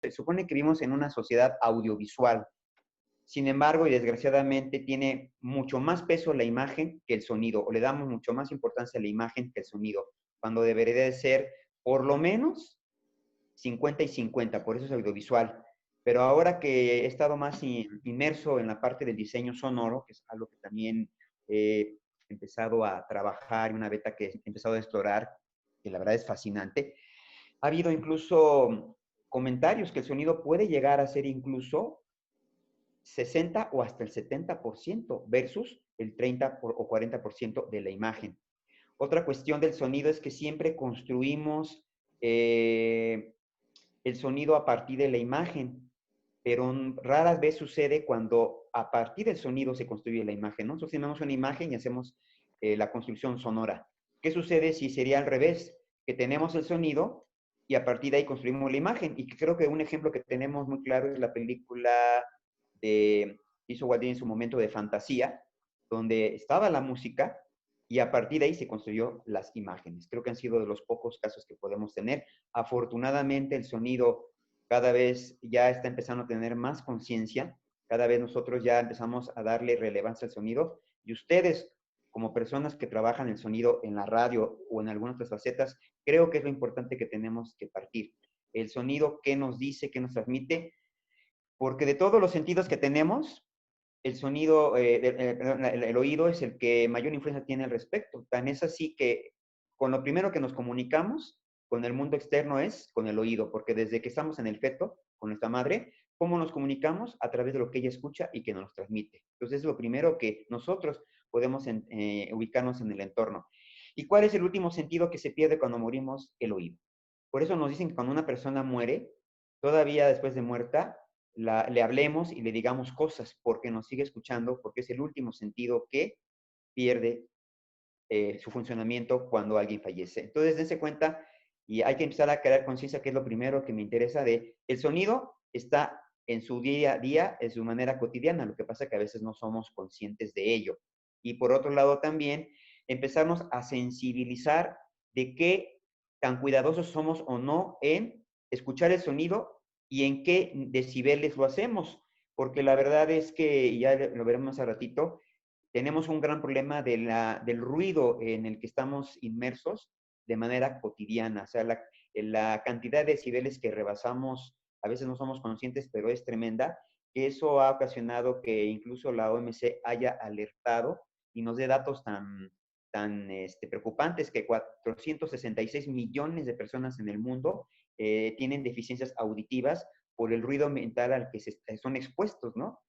Se supone que vivimos en una sociedad audiovisual. Sin embargo, y desgraciadamente, tiene mucho más peso la imagen que el sonido, o le damos mucho más importancia a la imagen que el sonido, cuando debería de ser por lo menos 50 y 50, por eso es audiovisual. Pero ahora que he estado más inmerso en la parte del diseño sonoro, que es algo que también he empezado a trabajar, una beta que he empezado a explorar, que la verdad es fascinante, ha habido incluso comentarios que el sonido puede llegar a ser incluso 60 o hasta el 70% versus el 30 o 40% de la imagen. Otra cuestión del sonido es que siempre construimos el sonido a partir de la imagen, pero raras veces sucede cuando a partir del sonido se construye la imagen, ¿no? Nosotros tenemos una imagen y hacemos la construcción sonora. ¿Qué sucede si sería al revés? Que tenemos el sonido y a partir de ahí construimos la imagen. Y creo que un ejemplo que tenemos muy claro es la película de hizo Walt Disney en su momento de fantasía, donde estaba la música y a partir de ahí se construyó las imágenes. Creo que han sido de los pocos casos que podemos tener. Afortunadamente el sonido cada vez ya está empezando a tener más conciencia, cada vez nosotros ya empezamos a darle relevancia al sonido y ustedes como personas que trabajan el sonido en la radio o en algunas otras facetas, creo que es lo importante que tenemos que partir. El sonido, qué nos dice, qué nos transmite, porque de todos los sentidos que tenemos, el sonido, el oído es el que mayor influencia tiene al respecto. Tan es así que con lo primero que nos comunicamos con el mundo externo es con el oído, porque desde que estamos en el feto, con nuestra madre, ¿cómo nos comunicamos? A través de lo que ella escucha y que nos transmite. Entonces es lo primero que nosotros podemos ubicarnos en el entorno. ¿Y cuál es el último sentido que se pierde cuando morimos? El oído. Por eso nos dicen que cuando una persona muere, todavía después de muerta, le hablemos y le digamos cosas porque nos sigue escuchando, porque es el último sentido que pierde su funcionamiento cuando alguien fallece. Entonces, dense cuenta y hay que empezar a crear conciencia, que es lo primero que me interesa de el sonido está en su día a día, en su manera cotidiana, lo que pasa es que a veces no somos conscientes de ello. Y por otro lado también, empezarnos a sensibilizar de qué tan cuidadosos somos o no en escuchar el sonido y en qué decibeles lo hacemos, porque la verdad es que, ya lo veremos más a ratito, tenemos un gran problema del ruido en el que estamos inmersos de manera cotidiana. O sea, la cantidad de decibeles que rebasamos, a veces no somos conscientes, pero es tremenda. Eso ha ocasionado que incluso la OMC haya alertado y nos dé datos tan preocupantes que 466 millones de personas en el mundo tienen deficiencias auditivas por el ruido ambiental al que son expuestos, ¿no?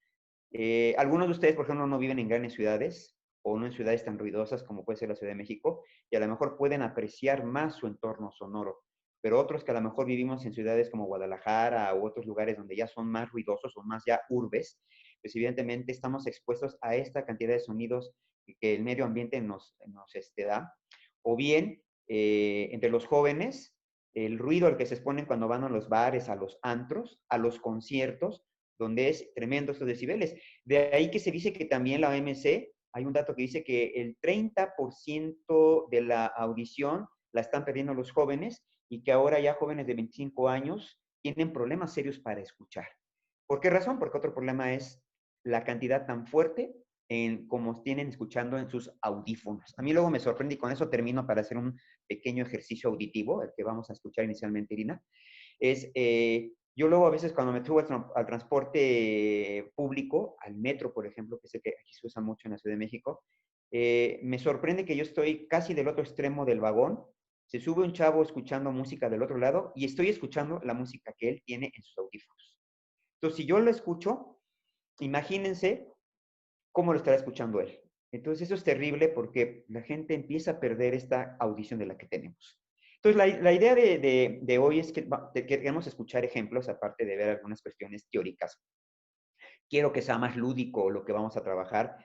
Algunos de ustedes, por ejemplo, no viven en grandes ciudades o no en ciudades tan ruidosas como puede ser la Ciudad de México y a lo mejor pueden apreciar más su entorno sonoro, pero otros que a lo mejor vivimos en ciudades como Guadalajara u otros lugares donde ya son más ruidosos o más ya urbes, pues evidentemente estamos expuestos a esta cantidad de sonidos que el medio ambiente nos da. O bien, entre los jóvenes, el ruido al que se exponen cuando van a los bares, a los antros, a los conciertos, donde es tremendo estos decibeles. De ahí que se dice que también la OMC, hay un dato que dice que el 30% de la audición la están perdiendo los jóvenes y que ahora ya jóvenes de 25 años tienen problemas serios para escuchar. ¿Por qué razón? Porque otro problema es la cantidad tan fuerte como tienen escuchando en sus audífonos. A mí luego me sorprende y con eso termino para hacer un pequeño ejercicio auditivo, el que vamos a escuchar inicialmente, Irina. Yo luego a veces cuando me subo al transporte público, al metro, por ejemplo, que sé que aquí se usa mucho en la Ciudad de México, me sorprende que yo estoy casi del otro extremo del vagón, se sube un chavo escuchando música del otro lado y estoy escuchando la música que él tiene en sus audífonos. Entonces, si yo lo escucho, imagínense cómo lo estará escuchando él. Entonces, eso es terrible porque la gente empieza a perder esta audición de la que tenemos. Entonces, la idea de hoy es que queremos escuchar ejemplos, aparte de ver algunas cuestiones teóricas. Quiero que sea más lúdico lo que vamos a trabajar.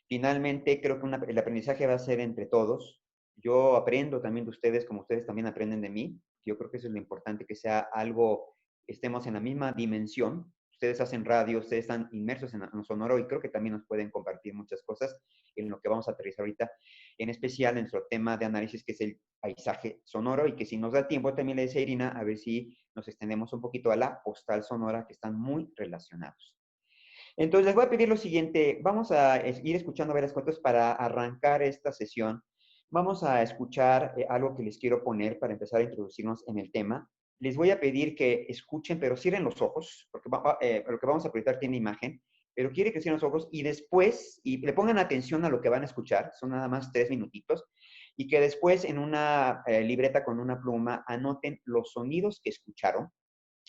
Finalmente, creo que el aprendizaje va a ser entre todos. Yo aprendo también de ustedes, como ustedes también aprenden de mí. Yo creo que eso es lo importante, que sea algo, estemos en la misma dimensión, ustedes hacen radio, ustedes están inmersos en lo sonoro y creo que también nos pueden compartir muchas cosas en lo que vamos a aterrizar ahorita, en especial en nuestro tema de análisis, que es el paisaje sonoro, y que si nos da tiempo, también le decía a Irina, a ver si nos extendemos un poquito a la postal sonora, que están muy relacionados. Entonces, les voy a pedir lo siguiente, vamos a ir escuchando varias cuentas para arrancar esta sesión. Vamos a escuchar algo que les quiero poner para empezar a introducirnos en el tema. Les voy a pedir que escuchen, pero cierren los ojos, porque lo que vamos a proyectar tiene imagen, pero quiere que cierren los ojos y después, y le pongan atención a lo que van a escuchar, son nada más 3 minutitos, y que después en una libreta con una pluma anoten los sonidos que escucharon,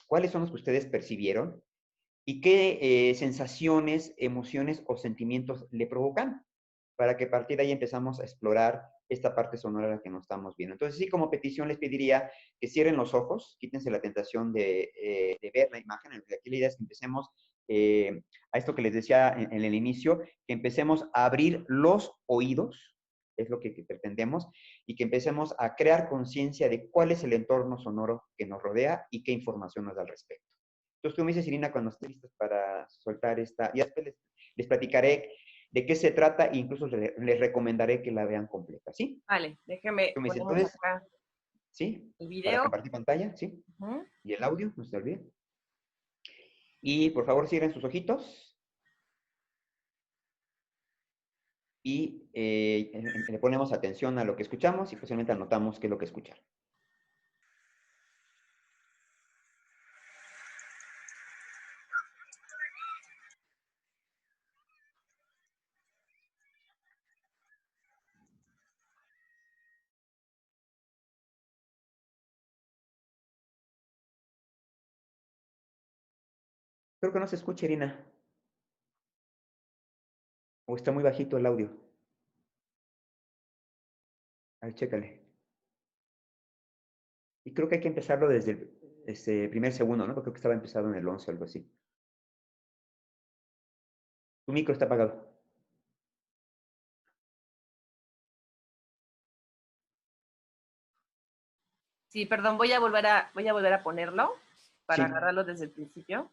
cuáles son los que ustedes percibieron, y qué sensaciones, emociones o sentimientos le provocan, para que a partir de ahí empezamos a explorar esta parte sonora que nos estamos viendo. Entonces, sí, como petición les pediría que cierren los ojos, quítense la tentación de ver la imagen. Aquí la idea es que empecemos a esto que les decía en el inicio, que empecemos a abrir los oídos, es lo que pretendemos, y que empecemos a crear conciencia de cuál es el entorno sonoro que nos rodea y qué información nos da al respecto. Entonces, tú me dices, Irina, cuando estés listas para soltar esta, y después les platicaré de qué se trata e incluso les recomendaré que la vean completa, ¿sí? Vale, déjeme Tú me dices, ponemos entonces, acá ¿sí? el Para video. compartir pantalla, ¿sí? Y el audio, no se olvide. Y por favor, cierren sus ojitos. Y le ponemos atención a lo que escuchamos y posiblemente anotamos qué es lo que escucharon. Creo que no se escucha, Irina. O está muy bajito el audio. A ver, chécale. Y creo que hay que empezarlo desde el primer segundo, ¿no? Porque creo que estaba empezado en el 11 o algo así. Tu micro está apagado. Sí, perdón, voy a volver a ponerlo para Sí. agarrarlo desde el principio.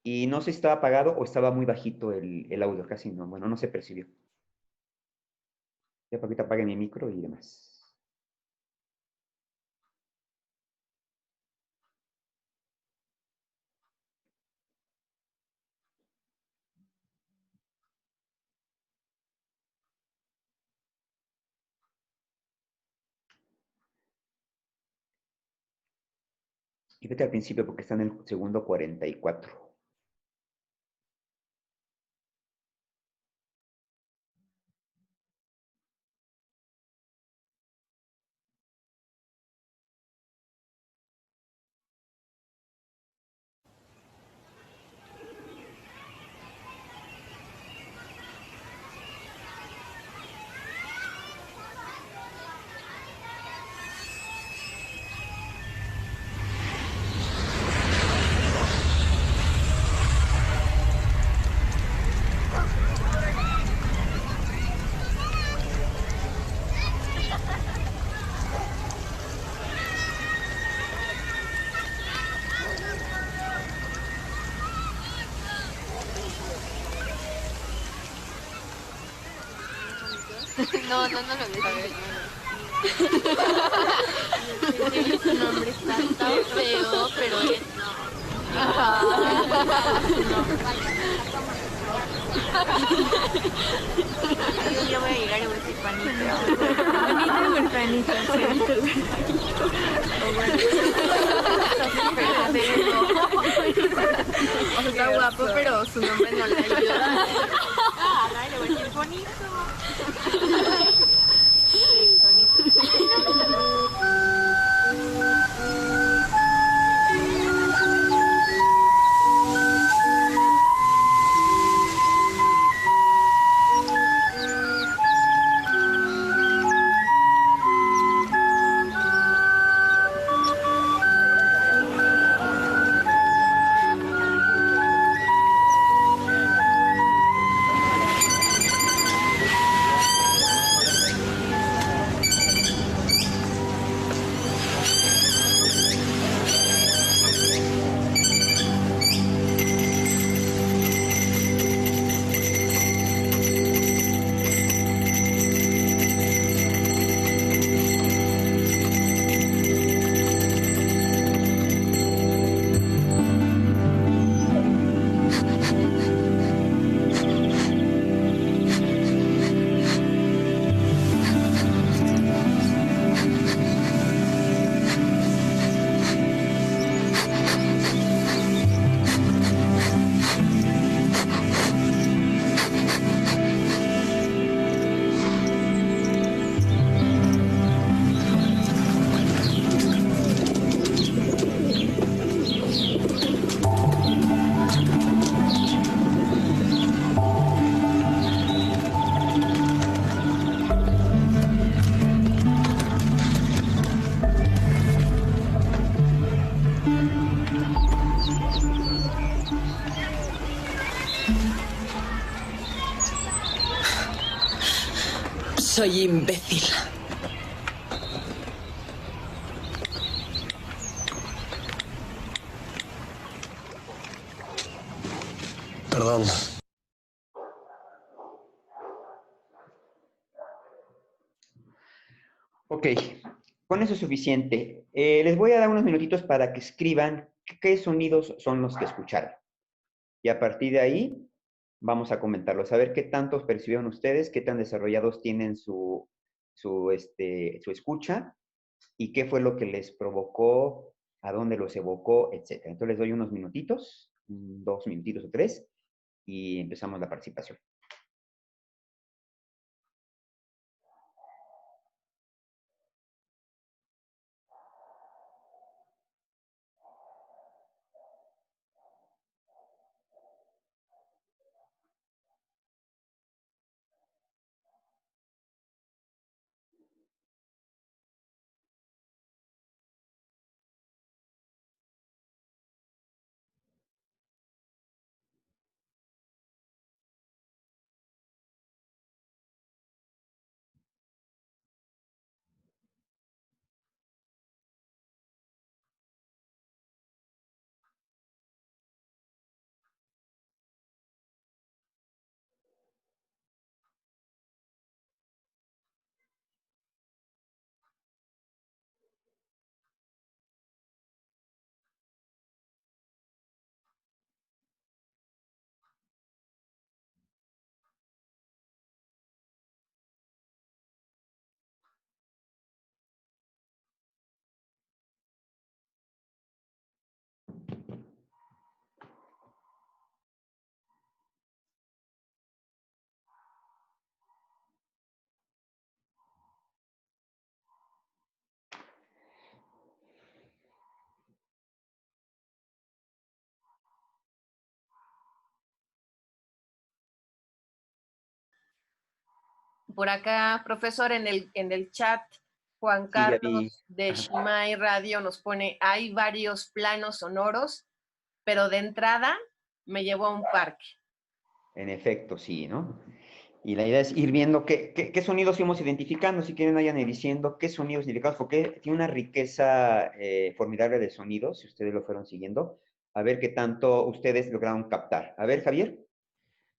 Y no sé si estaba apagado o estaba muy bajito el audio, casi no. Bueno, no se percibió. Ya para que te apague mi micro y demás. Y vete al principio porque está en el segundo 44. No lo ves. Su nombre está tan feo, pero él yo voy a llegar y voy a decir panita. Panita, o sea, está guapo, pero su nombre no le ayuda. Le voy a decir bonito. Soy imbécil. Perdón. Ok, con eso es suficiente. Les voy a dar unos minutitos para que escriban qué sonidos son los que escucharon. Y a partir de ahí vamos a comentarlos, a ver qué tantos percibieron ustedes, qué tan desarrollados tienen su escucha y qué fue lo que les provocó, a dónde los evocó, etc. Entonces les doy unos minutitos, 2 minutitos o 3, y empezamos la participación. Por acá, profesor, en el chat, Juan Sí, ya vi. Carlos de Shimai Radio nos pone, hay varios planos sonoros, pero de entrada me llevó a un parque. En efecto, sí, ¿no? Y la idea es ir viendo qué sonidos fuimos identificando, si quieren vayan diciendo qué sonidos identificados, porque tiene una riqueza formidable de sonidos, si ustedes lo fueron siguiendo, a ver qué tanto ustedes lograron captar. A ver, Javier.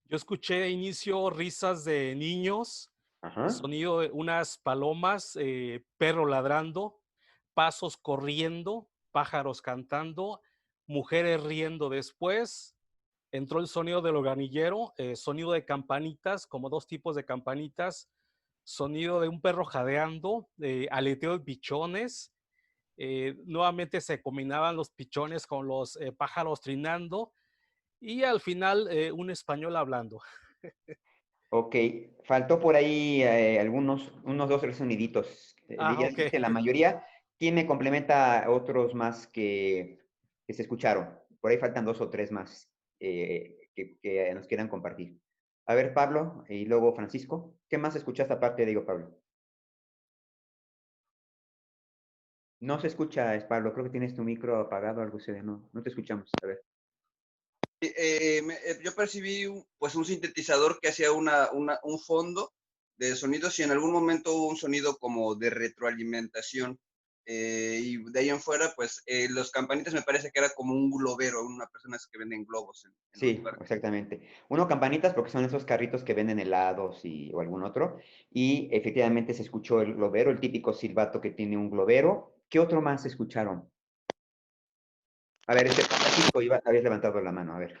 Yo escuché de inicio risas de niños, Ajá. sonido de unas palomas, perro ladrando, pasos corriendo, pájaros cantando, mujeres riendo. Después entró el sonido del organillero, sonido de campanitas, como 2 tipos de campanitas, sonido de un perro jadeando, aleteo de pichones. Nuevamente se combinaban los pichones con los pájaros trinando y al final un español hablando. Ok, faltó por ahí unos 2 o 3 soniditos. Ya Ok. dijiste la mayoría. ¿Quién me complementa otros más que se escucharon? Por ahí faltan 2 o 3 más que nos quieran compartir. A ver, Pablo, y luego Francisco. ¿Qué más escuchaste aparte de ello, Pablo? No se escucha, Pablo. Creo que tienes tu micro apagado o algo así. No te escuchamos. A ver. Yo percibí pues un sintetizador que hacía un fondo de sonidos y en algún momento hubo un sonido como de retroalimentación. Y de ahí en fuera, pues los campanitas me parece que era como un globero, una persona que venden globos en los Sí, parques. exactamente. Uno, campanitas, porque son esos carritos que venden helados o algún otro. Y efectivamente se escuchó el globero, el típico silbato que tiene un globero. ¿Qué otro más escucharon? A ver, Francisco, habías levantado la mano, a ver.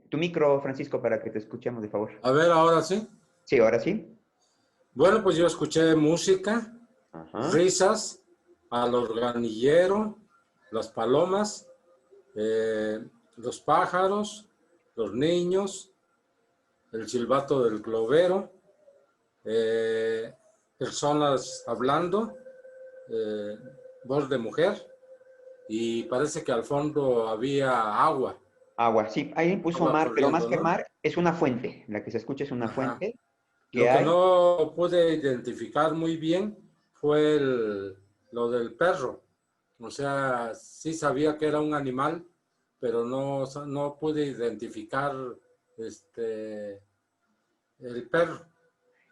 Tu micro, Francisco, para que te escuchemos, de favor. A ver, ahora sí. Sí, ahora sí. Bueno, pues yo escuché música, Ajá. risas, al organillero, las palomas, los pájaros, los niños, el silbato del globero, personas hablando, voz de mujer, y parece que al fondo había agua. Agua, sí, ahí puso Agua mar, pero más corriendo, que ¿no? mar, es una fuente. La que se escucha es una Ajá. fuente que Lo que hay. no pude identificar muy bien fue lo del perro. O sea, sí sabía que era un animal, pero no pude identificar el perro.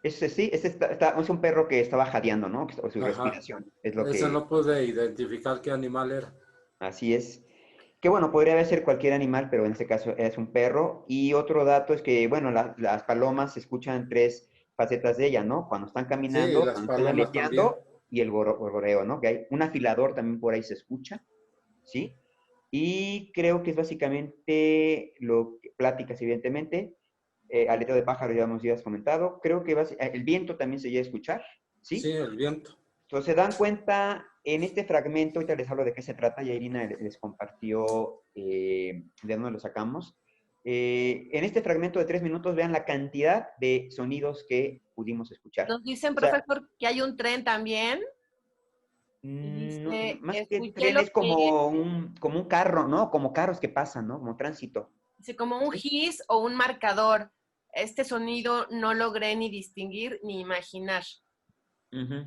Ese sí, es un perro que estaba jadeando, ¿no? O su Ajá. respiración, es lo Ese que, no pude identificar qué animal era. así es. Que bueno, podría ser cualquier animal, pero en este caso es un perro. Y otro dato es que, bueno, las palomas se escuchan tres facetas de ella, ¿no? Cuando están Sí, caminando, las cuando están palomas también. aleteando y el gorgoreo, ¿no? Que hay un afilador también por ahí se escucha, ¿sí? Y creo que es básicamente pláticas, evidentemente. Aleteo de pájaro ya hemos comentado. Creo que el viento también se llega a escuchar, Sí, ¿sí? el viento. Entonces, se dan cuenta en este fragmento, ahorita les hablo de qué se trata, ya Irina les compartió de dónde lo sacamos. En este fragmento de 3 minutos, vean la cantidad de sonidos que pudimos escuchar. Nos dicen, O sea, profesor, que hay un tren también. Y dice, más que escuché tren lo es que como un carro, ¿no? Como carros que pasan, ¿no? Como tránsito. dice, como un ¿Sí? hiss o un marcador. Este sonido no logré ni distinguir ni imaginar. Ujú.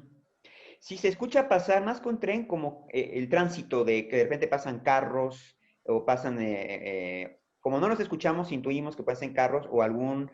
Si se escucha pasar más con tren, como el tránsito de que de repente pasan carros o pasan, como no los escuchamos, intuimos que pasan carros o algún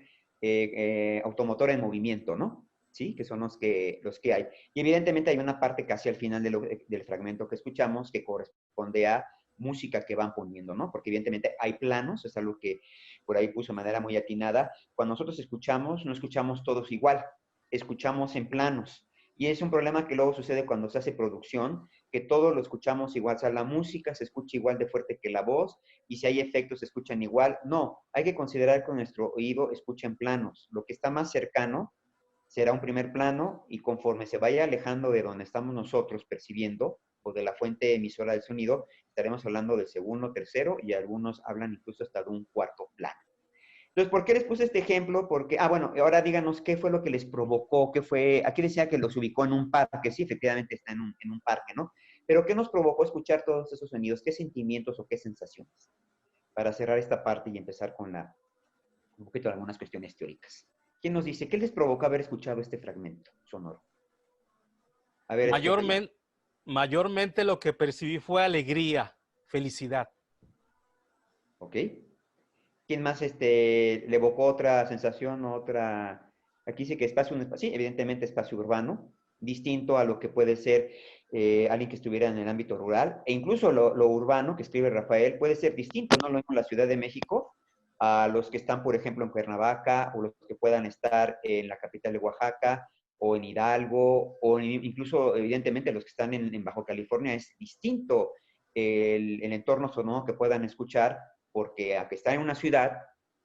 automotor en movimiento, ¿no? Sí, que son los que hay. Y evidentemente hay una parte casi al final del fragmento que escuchamos que corresponde a música que van poniendo, ¿no? Porque evidentemente hay planos, es algo que por ahí puso de manera muy atinada. Cuando nosotros escuchamos, no escuchamos todos igual, escuchamos en planos. Y es un problema que luego sucede cuando se hace producción, que todo lo escuchamos igual, o sea, la música se escucha igual de fuerte que la voz, y si hay efectos se escuchan igual. No, hay que considerar que nuestro oído escucha en planos. Lo que está más cercano será un primer plano, y conforme se vaya alejando de donde estamos nosotros percibiendo, o de la fuente emisora del sonido, estaremos hablando del segundo, tercero, y algunos hablan incluso hasta de un cuarto plano. Entonces, ¿por qué les puse este ejemplo? Porque, bueno, ahora díganos qué fue lo que les provocó, qué fue, aquí decía que los ubicó en un parque, sí, efectivamente está en un parque, ¿no? Pero ¿qué nos provocó escuchar todos esos sonidos? ¿Qué sentimientos o qué sensaciones? Para cerrar esta parte y empezar con un poquito de algunas cuestiones teóricas. ¿Quién nos dice? ¿Qué les provocó haber escuchado este fragmento sonoro? A ver, escógelo. Mayormente lo que percibí fue alegría, felicidad. ¿Ok? ¿Quién más le evocó otra sensación, otra? Aquí dice que espacio, sí, evidentemente espacio urbano, distinto a lo que puede ser alguien que estuviera en el ámbito rural, e incluso lo urbano que escribe Rafael puede ser distinto, ¿no? Lo mismo en la Ciudad de México, a los que están, por ejemplo, en Cuernavaca, o los que puedan estar en la capital de Oaxaca, o en Hidalgo, o incluso, evidentemente, los que están en Baja California, es distinto el entorno sonoro que puedan escuchar, porque aunque está en una ciudad,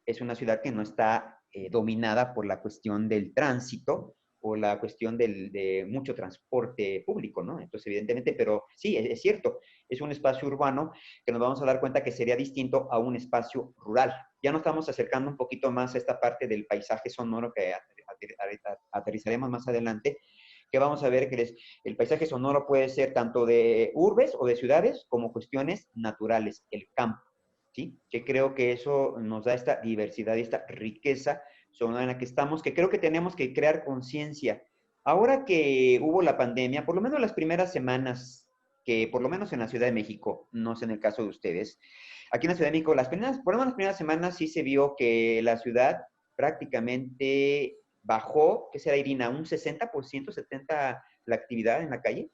es una ciudad que no está dominada por la cuestión del tránsito o la cuestión de mucho transporte público, ¿no? Entonces, evidentemente, pero sí, es cierto, es un espacio urbano que nos vamos a dar cuenta que sería distinto a un espacio rural. Ya nos estamos acercando un poquito más a esta parte del paisaje sonoro que aterrizaremos más adelante, que vamos a ver que el paisaje sonoro puede ser tanto de urbes o de ciudades como cuestiones naturales, el campo. ¿Sí? Que creo que eso nos da esta diversidad y esta riqueza sonora en la que estamos, que creo que tenemos que crear conciencia. Ahora que hubo la pandemia, por lo menos las primeras semanas, que por lo menos en la Ciudad de México, no sé en el caso de ustedes, aquí en la Ciudad de México, por lo menos las primeras semanas sí se vio que la ciudad prácticamente bajó, ¿qué será, Irina? ¿Un 60%, 70% la actividad en la calle?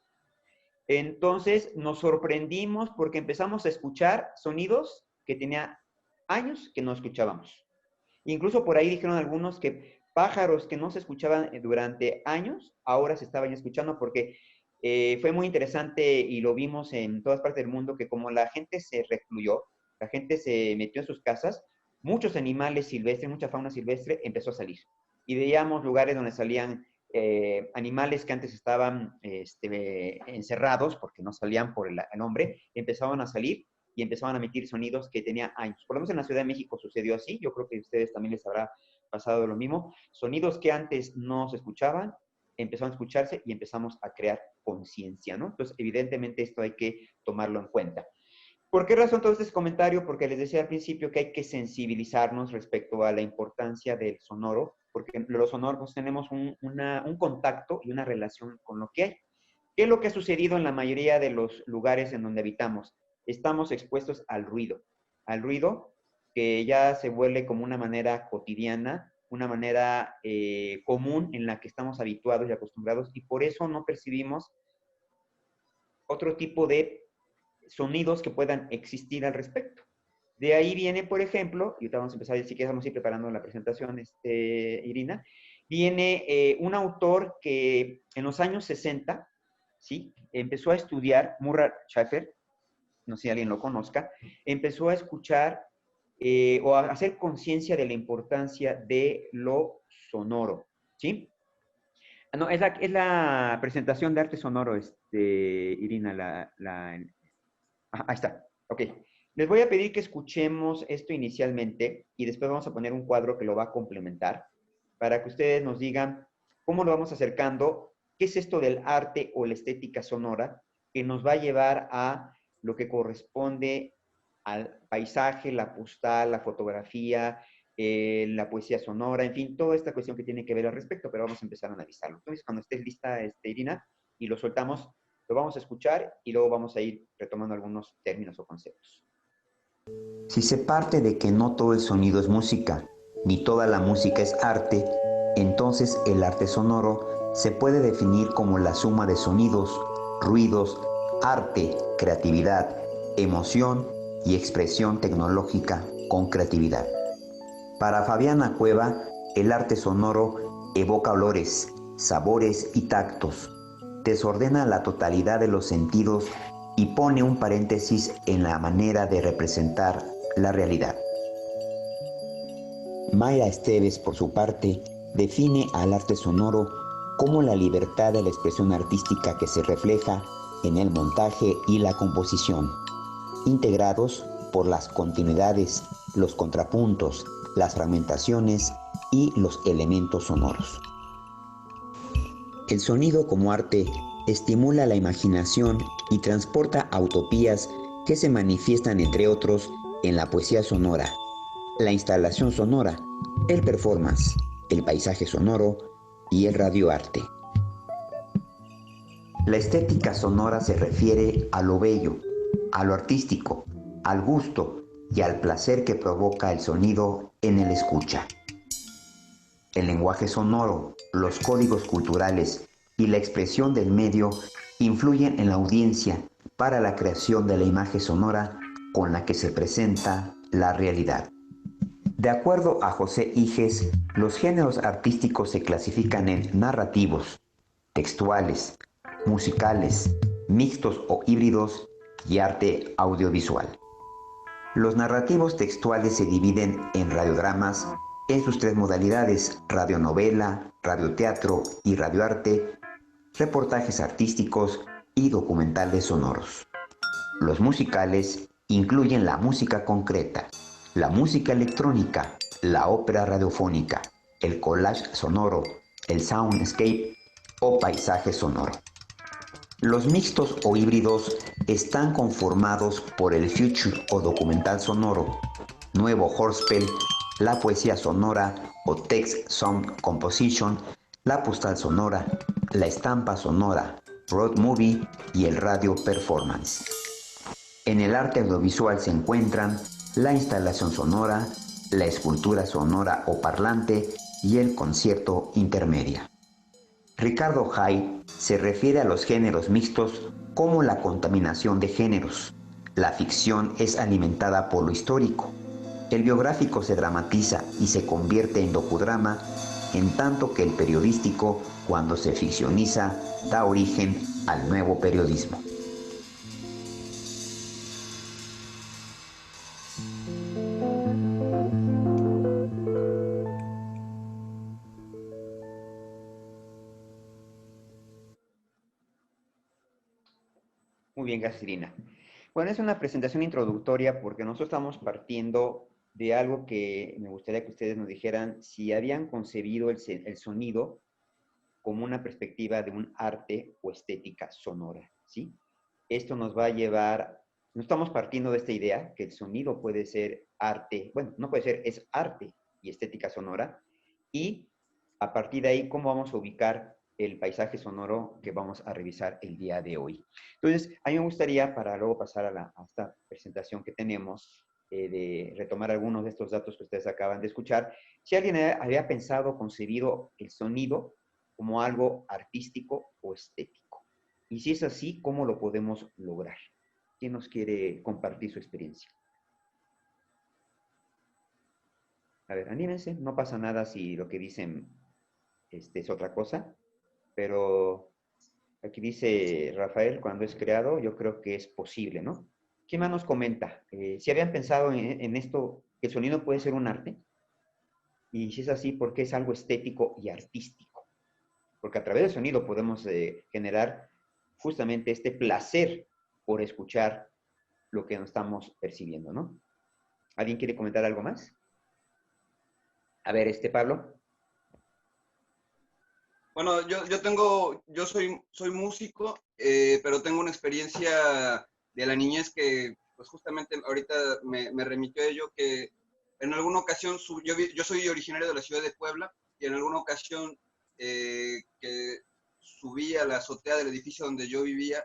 Entonces nos sorprendimos porque empezamos a escuchar sonidos que tenía años que no escuchábamos. Incluso por ahí dijeron algunos que pájaros que no se escuchaban durante años, ahora se estaban escuchando porque fue muy interesante y lo vimos en todas partes del mundo que como la gente se recluyó, la gente se metió en sus casas, muchos animales silvestres, mucha fauna silvestre empezó a salir. Y veíamos lugares donde salían animales que antes estaban encerrados porque no salían por el hombre, empezaban a salir y empezaban a emitir sonidos que tenía años. Por lo menos en la Ciudad de México sucedió así, yo creo que a ustedes también les habrá pasado lo mismo. Sonidos que antes no se escuchaban, empezaron a escucharse y empezamos a crear conciencia, ¿no? Entonces, evidentemente esto hay que tomarlo en cuenta. ¿Por qué razón todo este comentario? Porque les decía al principio que hay que sensibilizarnos respecto a la importancia del sonoro, porque los sonoros tenemos un contacto y una relación con lo que hay. ¿Qué es lo que ha sucedido en la mayoría de los lugares en donde habitamos? Estamos expuestos al ruido. al ruido, que ya se vuelve como una manera cotidiana, una manera común en la que estamos habituados y acostumbrados, y por eso no percibimos otro tipo de sonidos que puedan existir al respecto. De ahí viene, por ejemplo, y ahorita vamos a empezar, si quieres vamos a ir preparando la presentación, Irina, viene un autor que en los años 60, ¿sí? Empezó a estudiar, Murray Schafer, no sé si alguien lo conozca, empezó a escuchar o a hacer conciencia de la importancia de lo sonoro, ¿sí? No, es la presentación de arte sonoro, Irina, ahí está, ok. Les voy a pedir que escuchemos esto inicialmente y después vamos a poner un cuadro que lo va a complementar para que ustedes nos digan cómo lo vamos acercando, qué es esto del arte o la estética sonora que nos va a llevar a lo que corresponde al paisaje, la postal, la fotografía, la poesía sonora, en fin, toda esta cuestión que tiene que ver al respecto, pero vamos a empezar a analizarlo. Entonces, cuando estés lista, Irina, y lo soltamos, lo vamos a escuchar y luego vamos a ir retomando algunos términos o conceptos. Si se parte de que no todo el sonido es música, ni toda la música es arte, entonces el arte sonoro se puede definir como la suma de sonidos, ruidos, arte, creatividad, emoción y expresión tecnológica con creatividad. Para Fabiana Cueva, el arte sonoro evoca olores, sabores y tactos, desordena la totalidad de los sentidos y pone un paréntesis en la manera de representar la realidad. Mayra Esteves, por su parte, define al arte sonoro como la libertad de la expresión artística que se refleja en el montaje y la composición, integrados por las continuidades, los contrapuntos, las fragmentaciones y los elementos sonoros. El sonido como arte estimula la imaginación y transporta a utopías que se manifiestan, entre otros, en la poesía sonora, la instalación sonora, el performance, el paisaje sonoro y el radioarte. La estética sonora se refiere a lo bello, a lo artístico, al gusto y al placer que provoca el sonido en el escucha. El lenguaje sonoro, los códigos culturales y la expresión del medio influyen en la audiencia para la creación de la imagen sonora con la que se presenta la realidad. De acuerdo a José Iges, los géneros artísticos se clasifican en narrativos, textuales, musicales, mixtos o híbridos y arte audiovisual. Los narrativos textuales se dividen en radiodramas en sus tres modalidades: radionovela, radioteatro y radioarte, reportajes artísticos y documentales sonoros. Los musicales incluyen la música concreta, la música electrónica, la ópera radiofónica, el collage sonoro, el soundscape o paisaje sonoro. Los mixtos o híbridos están conformados por el future o documental sonoro, nuevo Horspel, la poesía sonora o text sound composition, la postal sonora, la estampa sonora, road movie y el radio performance. En el arte audiovisual se encuentran la instalación sonora, la escultura sonora o parlante y el concierto intermedia. Ricardo Hay se refiere a los géneros mixtos como la contaminación de géneros. La ficción es alimentada por lo histórico. El biográfico se dramatiza y se convierte en docudrama, en tanto que el periodístico, cuando se ficcioniza, da origen al nuevo periodismo. Muy bien, gracias, Irina. Bueno, es una presentación introductoria porque nosotros estamos partiendo de algo que me gustaría que ustedes nos dijeran si habían concebido el sonido como una perspectiva de un arte o estética sonora, ¿sí? Esto nos va a llevar, no estamos partiendo de esta idea que el sonido puede ser arte, bueno, no puede ser, es arte y estética sonora, y a partir de ahí, ¿cómo vamos a ubicar el paisaje sonoro que vamos a revisar el día de hoy? Entonces, a mí me gustaría, para luego pasar a esta presentación que tenemos, de retomar algunos de estos datos que ustedes acaban de escuchar, si alguien había pensado o concebido el sonido como algo artístico o estético. Y si es así, ¿cómo lo podemos lograr? ¿Quién nos quiere compartir su experiencia? A ver, anímense, no pasa nada si lo que dicen es otra cosa, pero aquí dice Rafael, cuando es creado, yo creo que es posible, ¿no? ¿Quién más nos comenta? Si habían pensado en esto, que el sonido puede ser un arte, y si es así, ¿por qué es algo estético y artístico? Porque a través del sonido podemos generar justamente este placer por escuchar lo que nos estamos percibiendo, ¿no? ¿Alguien quiere comentar algo más? A ver, Pablo. Bueno, yo soy músico, pero tengo una experiencia de la niñez que, pues justamente ahorita me remitió a ello, que en alguna ocasión, yo soy originario de la ciudad de Puebla, y en alguna ocasión que subí a la azotea del edificio donde yo vivía,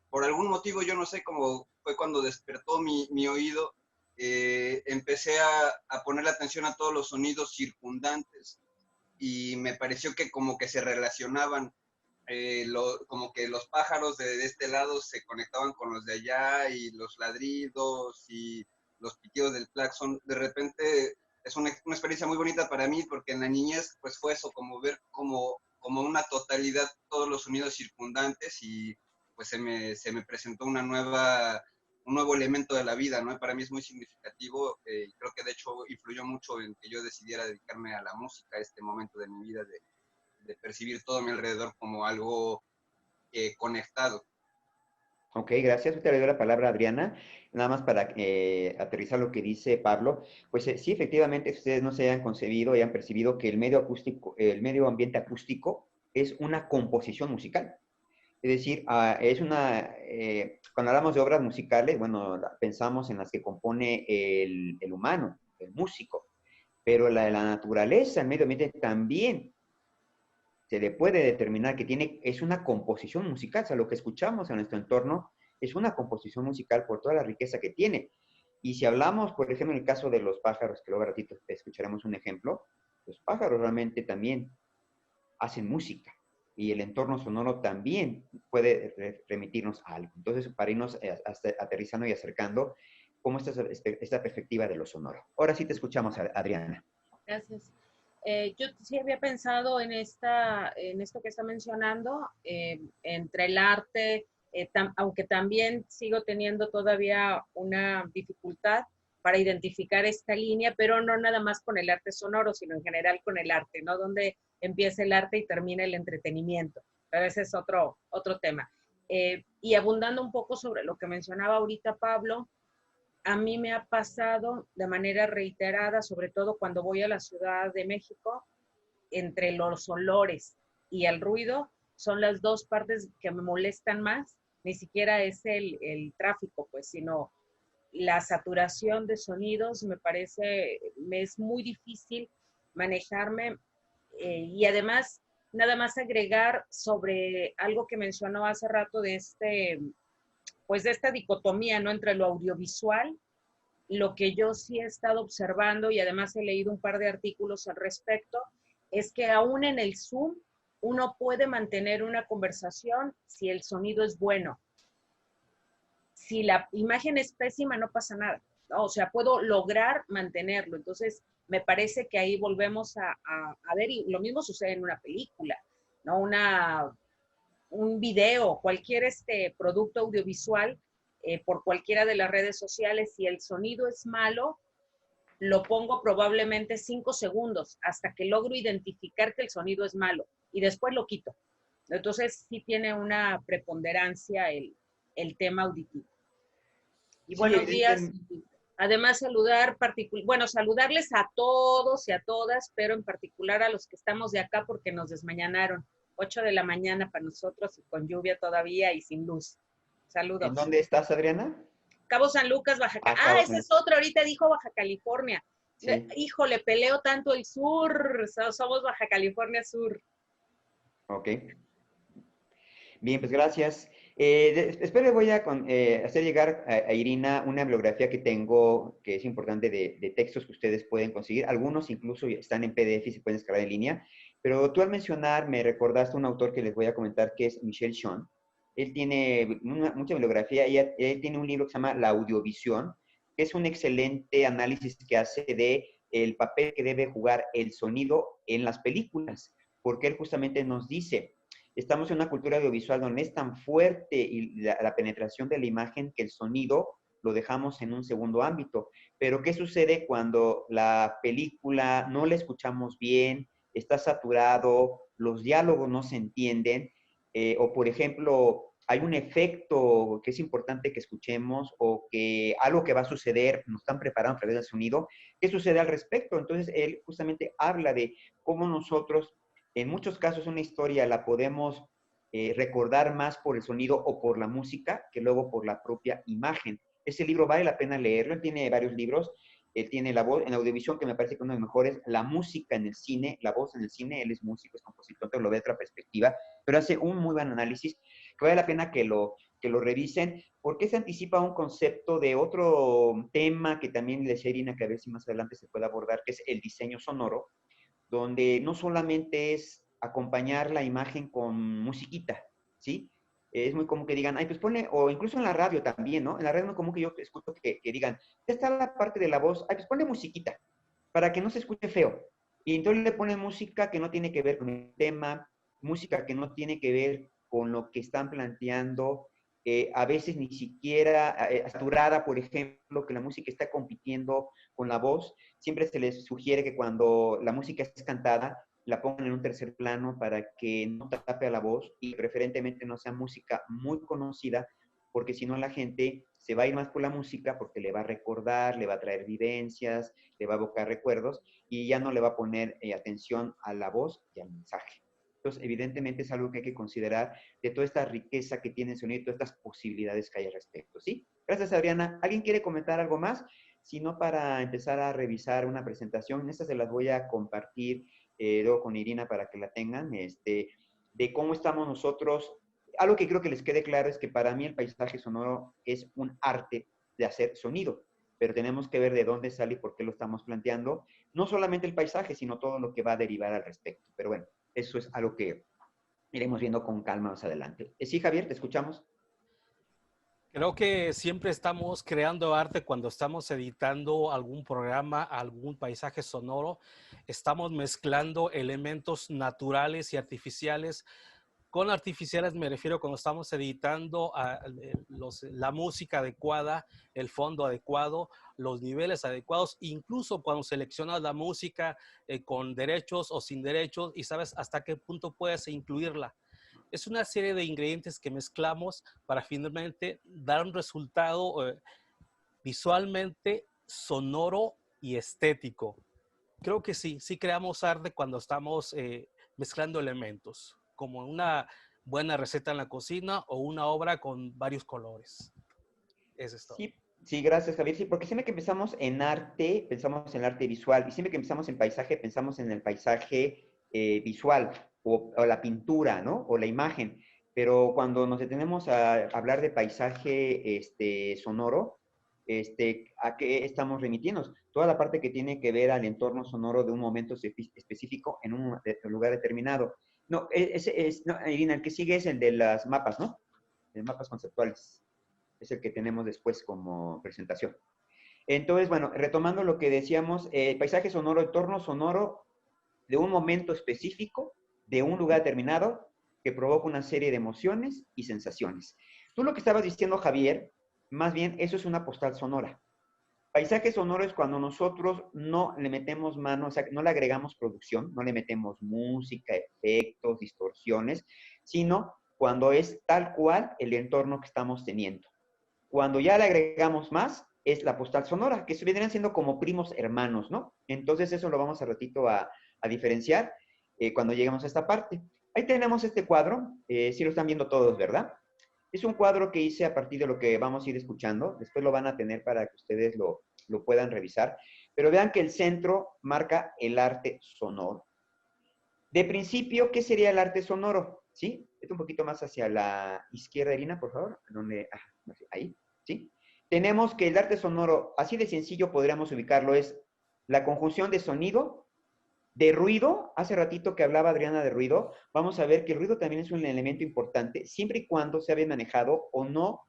por algún motivo, yo no sé cómo fue cuando despertó mi oído, empecé a ponerle atención a todos los sonidos circundantes, y me pareció que como que se relacionaban, como que los pájaros de este lado se conectaban con los de allá, y los ladridos y los pitidos del claxon. De repente es una experiencia muy bonita para mí, porque en la niñez pues fue eso, como ver como una totalidad todos los sonidos circundantes, y pues se me presentó un nuevo elemento de la vida, ¿no? Para mí es muy significativo, creo que de hecho influyó mucho en que yo decidiera dedicarme a la música, a este momento de mi vida, de percibir todo a mi alrededor como algo conectado. Ok, gracias. Te le doy la palabra a Adriana. Nada más para aterrizar lo que dice Pablo. Pues sí, efectivamente, ustedes no se hayan concebido y han percibido que el medio acústico, el medio ambiente acústico es una composición musical. Es decir, cuando hablamos de obras musicales, bueno, pensamos en las que compone el humano, el músico, pero la naturaleza, el medio ambiente también se le puede determinar que es una composición musical, o sea, lo que escuchamos en nuestro entorno es una composición musical por toda la riqueza que tiene. Y si hablamos, por ejemplo, en el caso de los pájaros, que luego ratito escucharemos un ejemplo, los pájaros realmente también hacen música, y el entorno sonoro también puede remitirnos a algo. Entonces, para irnos aterrizando y acercando, ¿cómo está esta perspectiva de lo sonoro? Ahora sí te escuchamos, Adriana. Gracias. Yo sí había pensado en esto que está mencionando, entre el arte, aunque también sigo teniendo todavía una dificultad para identificar esta línea, pero no nada más con el arte sonoro, sino en general con el arte, ¿no? Donde empieza el arte y termina el entretenimiento. Pero ese es otro tema. Y abundando un poco sobre lo que mencionaba ahorita Pablo, a mí me ha pasado de manera reiterada, sobre todo cuando voy a la Ciudad de México, entre los olores y el ruido, son las dos partes que me molestan más. Ni siquiera es el tráfico, pues, sino la saturación de sonidos. Me es muy difícil manejarme, y además, nada más agregar sobre algo que mencionó hace rato de esta dicotomía, ¿no? Entre lo audiovisual, lo que yo sí he estado observando, y además he leído un par de artículos al respecto, es que aún en el Zoom uno puede mantener una conversación si el sonido es bueno. Si la imagen es pésima, no pasa nada, ¿no? O sea, puedo lograr mantenerlo. Entonces, me parece que ahí volvemos a ver, y lo mismo sucede en una película, ¿no? Un video, cualquier producto audiovisual, por cualquiera de las redes sociales, si el sonido es malo, lo pongo probablemente 5 segundos hasta que logro identificar que el sonido es malo, y después lo quito. Entonces sí tiene una preponderancia el tema auditivo. Y sí, buenos días. Además, saludarles a todos y a todas, pero en particular a los que estamos de acá porque nos desmañanaron. 8 de la mañana para nosotros, y con lluvia todavía y sin luz. Saludos. ¿En dónde estás, Adriana? Cabo San Lucas, Baja California. Ese es otro, ahorita dijo Baja California. Sí. Híjole, peleo tanto el sur, somos Baja California Sur. Ok. Bien, pues gracias. Después le voy a hacer llegar a Irina una bibliografía que tengo, que es importante, de textos que ustedes pueden conseguir. Algunos incluso están en PDF y se pueden descargar en línea. Pero tú al mencionar me recordaste un autor que les voy a comentar, que es Michel Chon. Él tiene mucha bibliografía y él tiene un libro que se llama La Audiovisión, que es un excelente análisis que hace de el papel que debe jugar el sonido en las películas, porque él justamente nos dice, estamos en una cultura audiovisual donde es tan fuerte y la penetración de la imagen que el sonido lo dejamos en un segundo ámbito. Pero ¿qué sucede cuando la película no la escuchamos bien, está saturado, los diálogos no se entienden, o por ejemplo, hay un efecto que es importante que escuchemos o que algo que va a suceder, nos están preparando a través del sonido, ¿qué sucede al respecto? Entonces, él justamente habla de cómo nosotros, en muchos casos, una historia la podemos recordar más por el sonido o por la música que luego por la propia imagen. Ese libro vale la pena leerlo, él tiene varios libros. Él tiene la voz en audiovisión, que me parece que uno de los mejores, la música en el cine, la voz en el cine, él es músico, es compositor, entonces lo ve de otra perspectiva, pero hace un muy buen análisis, que vale la pena que lo revisen, porque se anticipa un concepto de otro tema que también le decía Irina, que a ver si más adelante se puede abordar, que es el diseño sonoro, donde no solamente es acompañar la imagen con musiquita, ¿sí? Es muy común que digan, ay, pues ponle, o incluso en la radio también, ¿no? En la radio es muy común que yo escucho que digan, ya está la parte de la voz, ay, pues ponle musiquita, para que no se escuche feo. Y entonces le ponen música que no tiene que ver con el tema, música que no tiene que ver con lo que están planteando, a veces ni siquiera saturada, por ejemplo, que la música está compitiendo con la voz. Siempre se les sugiere que cuando la música es cantada, la pongan en un tercer plano para que no tape a la voz y preferentemente no sea música muy conocida, porque si no la gente se va a ir más por la música porque le va a recordar, le va a traer vivencias, le va a evocar recuerdos y ya no le va a poner atención a la voz y al mensaje. Entonces, evidentemente es algo que hay que considerar de toda esta riqueza que tiene el sonido y todas estas posibilidades que hay al respecto, ¿sí? Gracias, Adriana. ¿Alguien quiere comentar algo más? Si no, para empezar a revisar una presentación, estas se las voy a compartir luego con Irina para que la tengan, de cómo estamos nosotros. Algo que creo que les quede claro es que para mí el paisaje sonoro es un arte de hacer sonido, pero tenemos que ver de dónde sale y por qué lo estamos planteando. No solamente el paisaje, sino todo lo que va a derivar al respecto. Pero bueno, eso es algo que iremos viendo con calma más adelante. Sí, Javier, te escuchamos. Creo que siempre estamos creando arte cuando estamos editando algún programa, algún paisaje sonoro. Estamos mezclando elementos naturales y artificiales. Con artificiales me refiero cuando estamos editando la música adecuada, el fondo adecuado, los niveles adecuados, incluso cuando seleccionas la música con derechos o sin derechos y sabes hasta qué punto puedes incluirla. Es una serie de ingredientes que mezclamos para finalmente dar un resultado visualmente sonoro y estético. Creo que sí creamos arte cuando estamos mezclando elementos, como una buena receta en la cocina o una obra con varios colores. Eso es todo. Sí, gracias, Javier. Sí, porque siempre que pensamos en arte, pensamos en el arte visual, y siempre que pensamos en paisaje, pensamos en el paisaje visual, o la pintura, ¿no? O la imagen. Pero cuando nos detenemos a hablar de paisaje sonoro, ¿a qué estamos remitiendo? Toda la parte que tiene que ver al entorno sonoro de un momento específico en un lugar determinado. No, no, Irina, el que sigue es el de las mapas, ¿no? De mapas conceptuales. Es el que tenemos después como presentación. Entonces, bueno, retomando lo que decíamos, paisaje sonoro, entorno sonoro de un momento específico, de un lugar determinado, que provoca una serie de emociones y sensaciones. Tú lo que estabas diciendo, Javier, más bien eso es una postal sonora. Paisaje sonoro es cuando nosotros no le metemos mano, o sea, no le agregamos producción, no le metemos música, efectos, distorsiones, sino cuando es tal cual el entorno que estamos teniendo. Cuando ya le agregamos más, es la postal sonora, que se vendrían siendo como primos hermanos, ¿no? Entonces eso lo vamos a ratito a diferenciar cuando lleguemos a esta parte. Ahí tenemos este cuadro, sí lo están viendo todos, ¿verdad? Es un cuadro que hice a partir de lo que vamos a ir escuchando. Después lo van a tener para que ustedes lo puedan revisar. Pero vean que el centro marca el arte sonoro. De principio, ¿qué sería el arte sonoro? ¿Sí? Vete un poquito más hacia la izquierda, Irina, por favor. Donde, ahí, ¿sí? Tenemos que el arte sonoro, así de sencillo podríamos ubicarlo, es la conjunción de sonido, de ruido. Hace ratito que hablaba Adriana de ruido, vamos a ver que el ruido también es un elemento importante, siempre y cuando sea bien manejado o no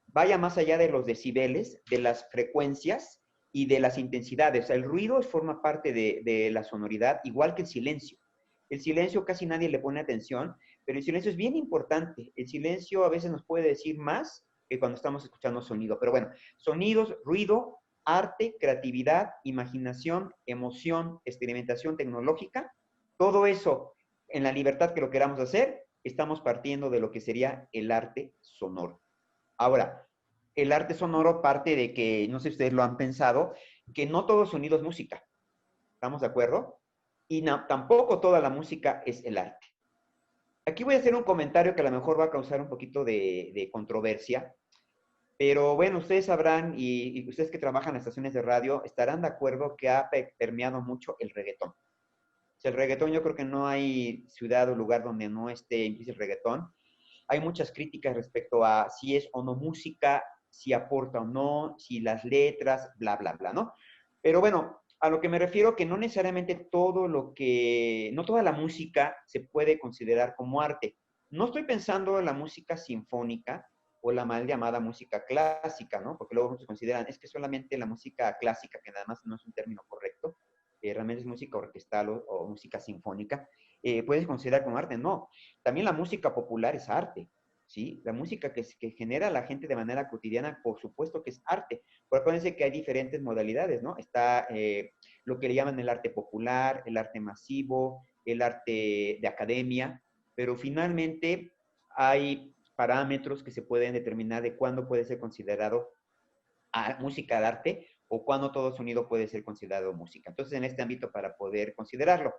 vaya más allá de los decibeles, de las frecuencias y de las intensidades. O sea, el ruido forma parte de la sonoridad, igual que el silencio. El silencio casi nadie le pone atención, pero el silencio es bien importante. El silencio a veces nos puede decir más que cuando estamos escuchando sonido. Pero bueno, sonidos, ruido, arte, creatividad, imaginación, emoción, experimentación tecnológica, todo eso en la libertad que lo queramos hacer, estamos partiendo de lo que sería el arte sonoro. Ahora, el arte sonoro parte de que, no sé si ustedes lo han pensado, que no todo sonido es música. ¿Estamos de acuerdo? Y tampoco toda la música es el arte. Aquí voy a hacer un comentario que a lo mejor va a causar un poquito de controversia, pero bueno, ustedes sabrán, y ustedes que trabajan en estaciones de radio, estarán de acuerdo que ha permeado mucho el reggaetón. O sea, el reggaetón, yo creo que no hay ciudad o lugar donde no empiece el reggaetón. Hay muchas críticas respecto a si es o no música, si aporta o no, si las letras, bla, bla, bla, ¿no? Pero bueno, a lo que me refiero que no necesariamente no toda la música se puede considerar como arte. No estoy pensando en la música sinfónica o la mal llamada música clásica, ¿no? Porque luego muchos consideran, es que solamente la música clásica, que nada más no es un término correcto, realmente es música orquestal o música sinfónica, puedes considerar como arte. No, también la música popular es arte, ¿sí? La música que genera la gente de manera cotidiana, por supuesto que es arte. Pero acuérdense que hay diferentes modalidades, ¿no? Está lo que le llaman el arte popular, el arte masivo, el arte de academia, pero finalmente hay parámetros que se pueden determinar de cuándo puede ser considerado música de arte o cuándo todo sonido puede ser considerado música. Entonces, en este ámbito para poder considerarlo.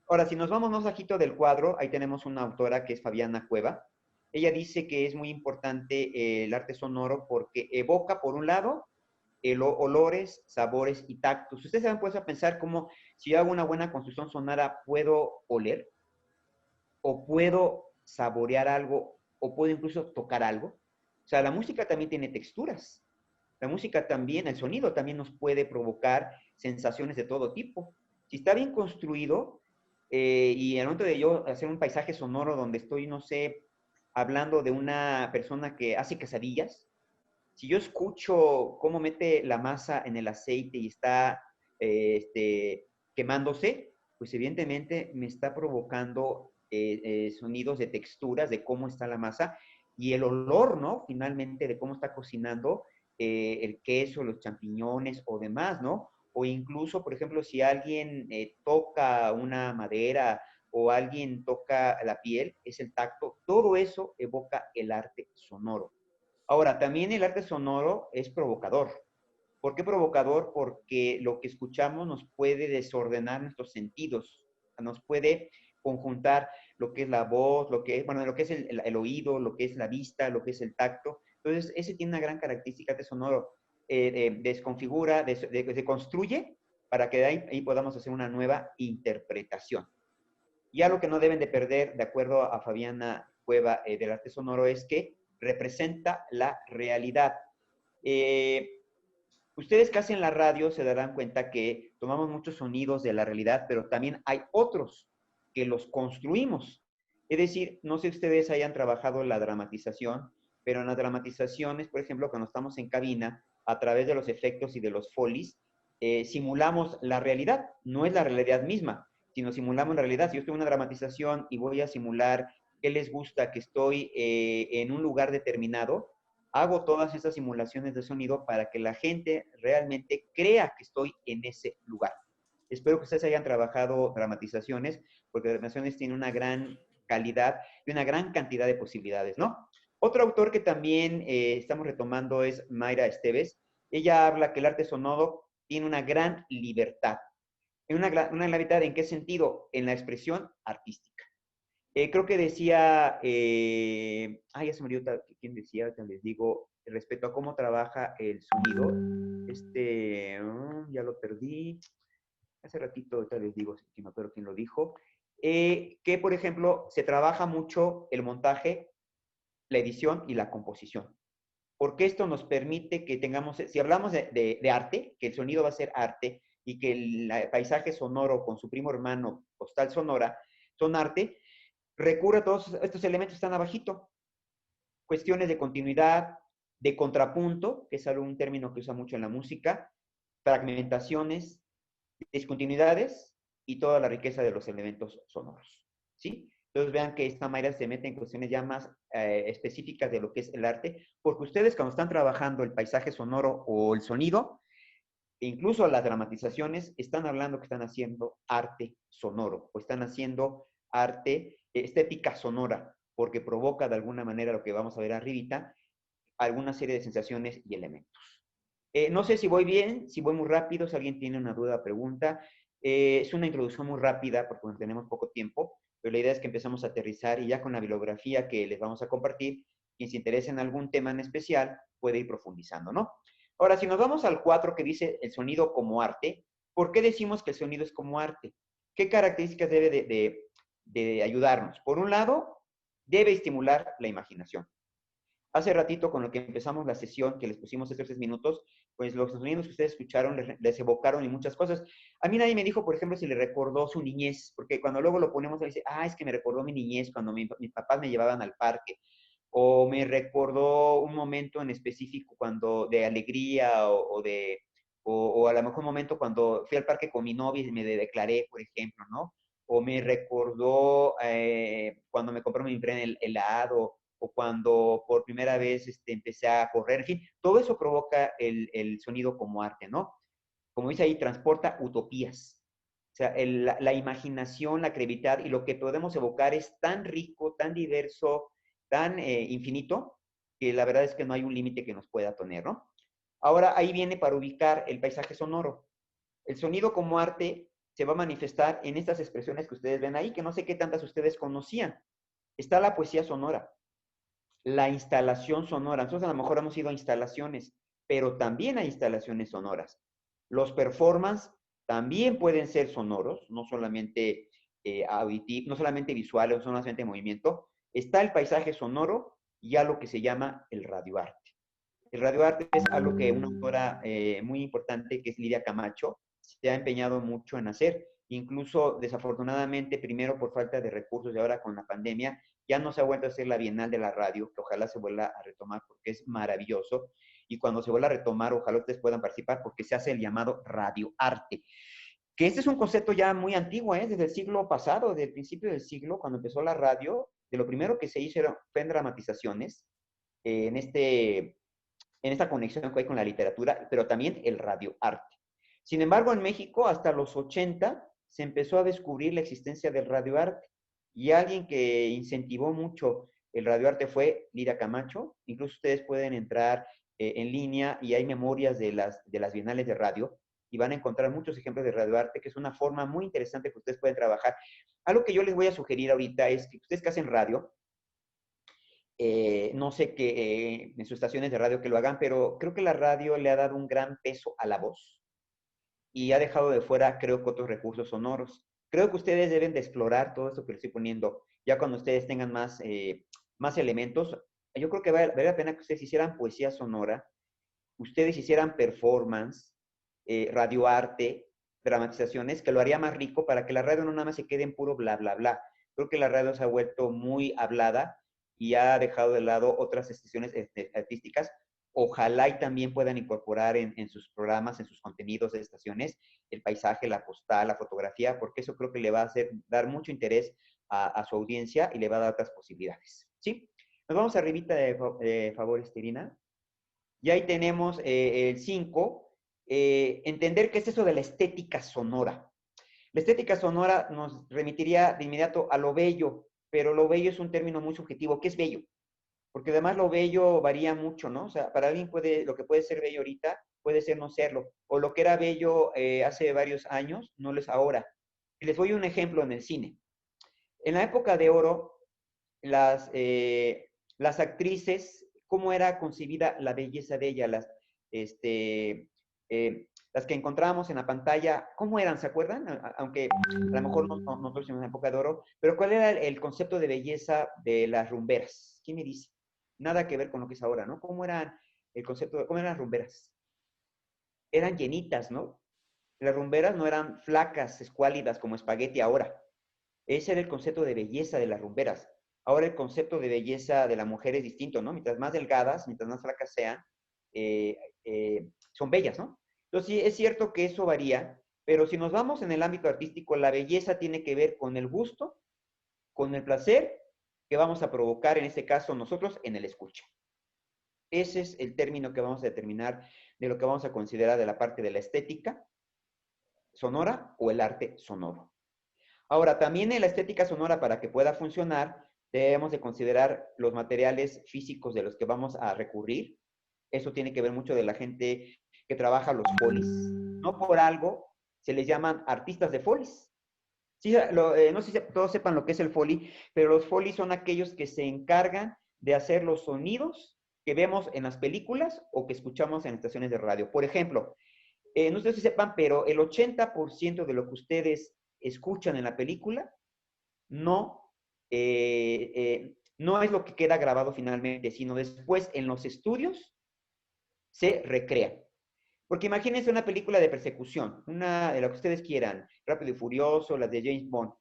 Ahora, si nos vamos más bajito del cuadro, ahí tenemos una autora que es Fabiana Cueva. Ella dice que es muy importante el arte sonoro porque evoca, por un lado, olores, sabores y tactos. Ustedes se han puesto a pensar cómo si yo hago una buena construcción sonora, puedo oler, o puedo saborear algo, o puedo incluso tocar algo. O sea, la música también tiene texturas. La música también, el sonido también nos puede provocar sensaciones de todo tipo. Si está bien construido, y al momento de yo hacer un paisaje sonoro donde estoy, no sé, hablando de una persona que hace quesadillas, si yo escucho cómo mete la masa en el aceite y está quemándose, pues evidentemente me está provocando sonidos de texturas, de cómo está la masa, y el olor, ¿no? Finalmente, de cómo está cocinando el queso, los champiñones o demás, ¿no? O incluso, por ejemplo, si alguien toca una madera o alguien toca la piel, es el tacto, todo eso evoca el arte sonoro. Ahora, también el arte sonoro es provocador. ¿Por qué provocador? Porque lo que escuchamos nos puede desordenar nuestros sentidos, nos puede conjuntar lo que es la voz, lo que es el oído, lo que es la vista, lo que es el tacto. Entonces, ese tiene una gran característica de sonoro. Desconfigura, se construye para que de ahí podamos hacer una nueva interpretación. Ya lo que no deben de perder, de acuerdo a Fabiana Cueva del arte sonoro, es que representa la realidad. Ustedes que hacen la radio se darán cuenta que tomamos muchos sonidos de la realidad, pero también hay otros que los construimos. Es decir, no sé si ustedes hayan trabajado la dramatización, pero en las dramatizaciones, por ejemplo, cuando estamos en cabina, a través de los efectos y de los folies, simulamos la realidad. No es la realidad misma, sino simulamos la realidad. Si yo estoy en una dramatización y voy a simular qué les gusta, que estoy en un lugar determinado, hago todas esas simulaciones de sonido para que la gente realmente crea que estoy en ese lugar. Espero que ustedes hayan trabajado dramatizaciones, porque dramatizaciones tienen una gran calidad y una gran cantidad de posibilidades, ¿no? Otro autor que también estamos retomando es Mayra Esteves. Ella habla que el arte sonoro tiene una gran libertad. ¿Una libertad en qué sentido? En la expresión artística. Creo que decía, ya se me olvidó quién decía, les digo, respecto a cómo trabaja el sonido. Ya lo perdí. Hace ratito, les digo, si me acuerdo quién lo dijo. que, por ejemplo, se trabaja mucho el montaje, la edición y la composición. Porque esto nos permite que tengamos, si hablamos de arte, que el sonido va a ser arte y que el paisaje sonoro con su primo hermano, postal sonora, son arte, recurre a todos estos elementos que están abajito. Cuestiones de continuidad, de contrapunto, que es un término que usa mucho en la música, fragmentaciones, discontinuidades y toda la riqueza de los elementos sonoros. ¿Sí? Entonces vean que esta manera se mete en cuestiones ya más específicas de lo que es el arte, porque ustedes cuando están trabajando el paisaje sonoro o el sonido, e incluso las dramatizaciones, están hablando que están haciendo arte sonoro, o están haciendo arte, estética sonora, porque provoca de alguna manera lo que vamos a ver arribita, alguna serie de sensaciones y elementos. No sé si voy bien, si voy muy rápido, si alguien tiene una duda o pregunta. Es una introducción muy rápida porque tenemos poco tiempo, pero la idea es que empezamos a aterrizar y ya con la bibliografía que les vamos a compartir, quien se interese en algún tema en especial puede ir profundizando, ¿no? Ahora, si nos vamos al 4 que dice el sonido como arte, ¿por qué decimos que el sonido es como arte? ¿Qué características debe de ayudarnos? Por un lado, debe estimular la imaginación. Hace ratito, con lo que empezamos la sesión, que les pusimos estos 3 minutos, pues los sonidos que ustedes escucharon les evocaron y muchas cosas. A mí nadie me dijo, por ejemplo, si le recordó su niñez, porque cuando luego lo ponemos, dice, es que me recordó mi niñez cuando mis papás me llevaban al parque, o me recordó un momento en específico cuando de alegría, o a lo mejor un momento cuando fui al parque con mi novia y me declaré, por ejemplo, ¿no? O me recordó cuando me compró mi primer helado, o cuando por primera vez empecé a correr, en fin, todo eso provoca el sonido como arte, ¿no? Como dice ahí, transporta utopías. O sea, la imaginación, la creatividad y lo que podemos evocar es tan rico, tan diverso, tan infinito, que la verdad es que no hay un límite que nos pueda poner, ¿no? Ahora, ahí viene para ubicar el paisaje sonoro. El sonido como arte se va a manifestar en estas expresiones que ustedes ven ahí, que no sé qué tantas ustedes conocían. Está la poesía sonora, la instalación sonora. Nosotros a lo mejor hemos ido a instalaciones, pero también hay instalaciones sonoras. Los performance también pueden ser sonoros, no solamente auditivos, no solamente visuales, no solamente movimiento. Está el paisaje sonoro y algo que se llama el radioarte. El radioarte es algo que una autora muy importante, que es Lidia Camacho, se ha empeñado mucho en hacer. Incluso, desafortunadamente, primero por falta de recursos y ahora con la pandemia, ya no se ha vuelto a hacer la Bienal de la Radio, que ojalá se vuelva a retomar porque es maravilloso. Y cuando se vuelva a retomar, ojalá ustedes puedan participar porque se hace el llamado radioarte. Que este es un concepto ya muy antiguo, desde el siglo pasado, desde el principio del siglo, cuando empezó la radio, de lo primero que se hizo fue en dramatizaciones, en esta conexión que hay con la literatura, pero también el radioarte. Sin embargo, en México, hasta los 80, se empezó a descubrir la existencia del radioarte. Y alguien que incentivó mucho el radioarte fue Lidia Camacho. Incluso ustedes pueden entrar en línea y hay memorias de las bienales de radio y van a encontrar muchos ejemplos de radioarte, que es una forma muy interesante que ustedes pueden trabajar. Algo que yo les voy a sugerir ahorita es que ustedes que hacen radio, no sé qué en sus estaciones de radio que lo hagan, pero creo que la radio le ha dado un gran peso a la voz y ha dejado de fuera, creo que otros recursos sonoros. Creo que ustedes deben de explorar todo esto que les estoy poniendo, ya cuando ustedes tengan más elementos. Yo creo que vale la pena que ustedes hicieran poesía sonora, ustedes hicieran performance, radioarte, dramatizaciones, que lo haría más rico para que la radio no nada más se quede en puro bla, bla, bla. Creo que la radio se ha vuelto muy hablada y ha dejado de lado otras expresiones artísticas. Ojalá y también puedan incorporar en sus programas, en sus contenidos de estaciones, el paisaje, la postal, la fotografía, porque eso creo que le va a dar mucho interés a su audiencia y le va a dar otras posibilidades. ¿Sí? Nos vamos arribita de favor, Estelina. Y ahí tenemos el 5, entender qué es eso de la estética sonora. La estética sonora nos remitiría de inmediato a lo bello, pero lo bello es un término muy subjetivo. ¿Qué es bello? Porque además lo bello varía mucho, ¿no? O sea, para alguien lo que puede ser bello ahorita puede ser no serlo. O lo que era bello hace varios años, no lo es ahora. Y les doy un ejemplo en el cine. En la época de oro, las actrices, ¿cómo era concebida la belleza de ellas? las que encontrábamos en la pantalla, ¿cómo eran? ¿Se acuerdan? Aunque a lo mejor no estamos en una época de oro, pero ¿cuál era el concepto de belleza de las rumberas? ¿Quién me dice? Nada que ver con lo que es ahora, ¿no? ¿Cómo eran el concepto cómo eran las rumberas? Eran llenitas, ¿no? Las rumberas no eran flacas, escuálidas como espagueti ahora. Ese era el concepto de belleza de las rumberas. Ahora el concepto de belleza de la mujer es distinto, ¿no? Mientras más delgadas, mientras más flacas sean, son bellas, ¿no? Entonces, sí, es cierto que eso varía, pero si nos vamos en el ámbito artístico, la belleza tiene que ver con el gusto, con el placer que vamos a provocar, en este caso nosotros, en el escucha. Ese es el término que vamos a determinar de lo que vamos a considerar de la parte de la estética sonora o el arte sonoro. Ahora, también en la estética sonora, para que pueda funcionar, debemos de considerar los materiales físicos de los que vamos a recurrir. Eso tiene que ver mucho de la gente que trabaja los folies. No por algo se les llaman artistas de folies. Sí, no sé si todos sepan lo que es el foley, pero los folies son aquellos que se encargan de hacer los sonidos que vemos en las películas o que escuchamos en estaciones de radio. Por ejemplo, no sé si sepan, pero el 80% de lo que ustedes escuchan en la película no es lo que queda grabado finalmente, sino después en los estudios se recrea. Porque imagínense una película de persecución, una de lo que ustedes quieran, Rápido y Furioso, las de James Bond.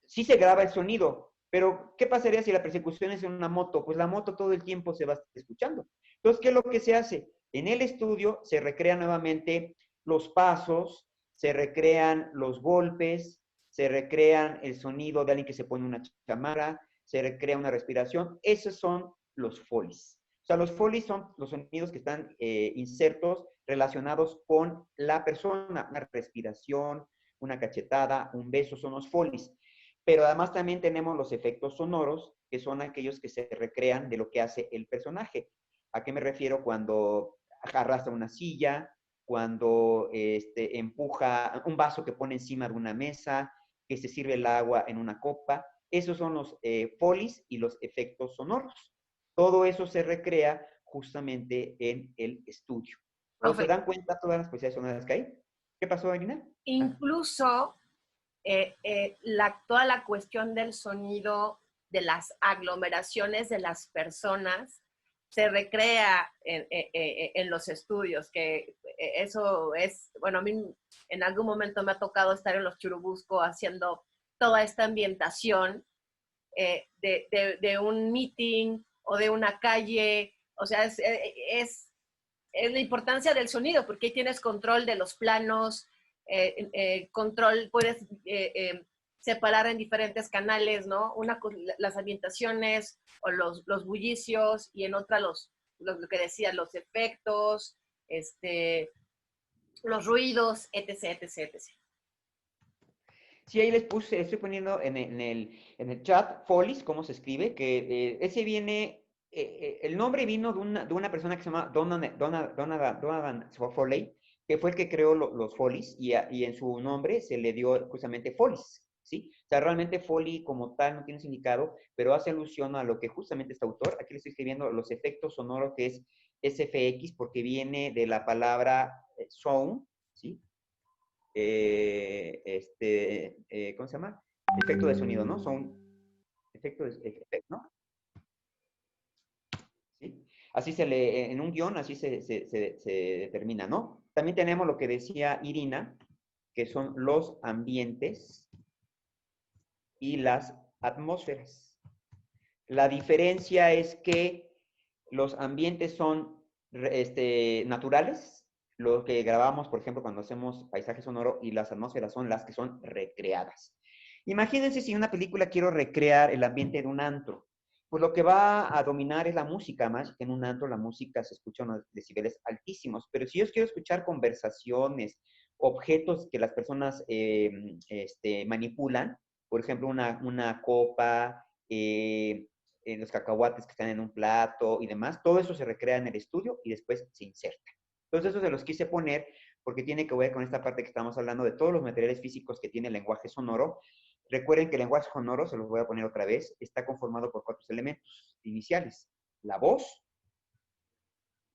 Sí se graba el sonido, pero ¿qué pasaría si la persecución es en una moto? Pues la moto todo el tiempo se va a estar escuchando. Entonces, ¿qué es lo que se hace? En el estudio se recrean nuevamente los pasos, se recrean los golpes, se recrean el sonido de alguien que se pone una chamarra, se recrea una respiración. Esos son los folies. O sea, los folies son los sonidos que están insertos relacionados con la persona, una respiración, una cachetada, un beso, son los folies. Pero además también tenemos los efectos sonoros, que son aquellos que se recrean de lo que hace el personaje. ¿A qué me refiero? Cuando arrastra una silla, cuando empuja un vaso que pone encima de una mesa, que se sirve el agua en una copa. Esos son los folies y los efectos sonoros. Todo eso se recrea justamente en el estudio. ¿O se dan cuenta todas las posibilidades sonoras que hay? ¿Qué pasó, Irina? Incluso toda la cuestión del sonido, de las aglomeraciones de las personas, se recrea en los estudios, que eso es, bueno, a mí en algún momento me ha tocado estar en los Churubusco haciendo toda esta ambientación de un meeting o de una calle. O sea, es la importancia del sonido, porque ahí tienes control de los planos, control, puedes separar en diferentes canales, ¿no? Las ambientaciones o los bullicios, y en otra lo que decía, los efectos, los ruidos, etc, etc, etc. Sí, ahí les puse, estoy poniendo en el chat folies, cómo se escribe, que ese viene, el nombre vino de una persona que se llama Donovan Foley, que fue el que creó los folies, y en su nombre se le dio justamente folies, ¿sí? O sea, realmente foley como tal no tiene significado, pero hace alusión a lo que justamente este autor, aquí le estoy escribiendo los efectos sonoros, que es SFX, porque viene de la palabra sound, ¿sí? ¿Cómo se llama? Efecto de sonido, ¿no? Son efecto, ¿no? ¿Sí? Así en un guión, así se determina, ¿no? También tenemos lo que decía Irina, que son los ambientes y las atmósferas. La diferencia es que los ambientes son naturales, lo que grabamos, por ejemplo, cuando hacemos paisaje sonoro, y las atmósferas son las que son recreadas. Imagínense si en una película quiero recrear el ambiente de un antro. Pues lo que va a dominar es la música, más que en un antro la música se escucha a unos decibeles altísimos. Pero si yo quiero escuchar conversaciones, objetos que las personas manipulan, por ejemplo, una copa, los cacahuates que están en un plato y demás, todo eso se recrea en el estudio y después se inserta. Entonces, eso se los quise poner porque tiene que ver con esta parte que estamos hablando de todos los materiales físicos que tiene el lenguaje sonoro. Recuerden que el lenguaje sonoro, se los voy a poner otra vez, está conformado por 4 elementos iniciales. La voz,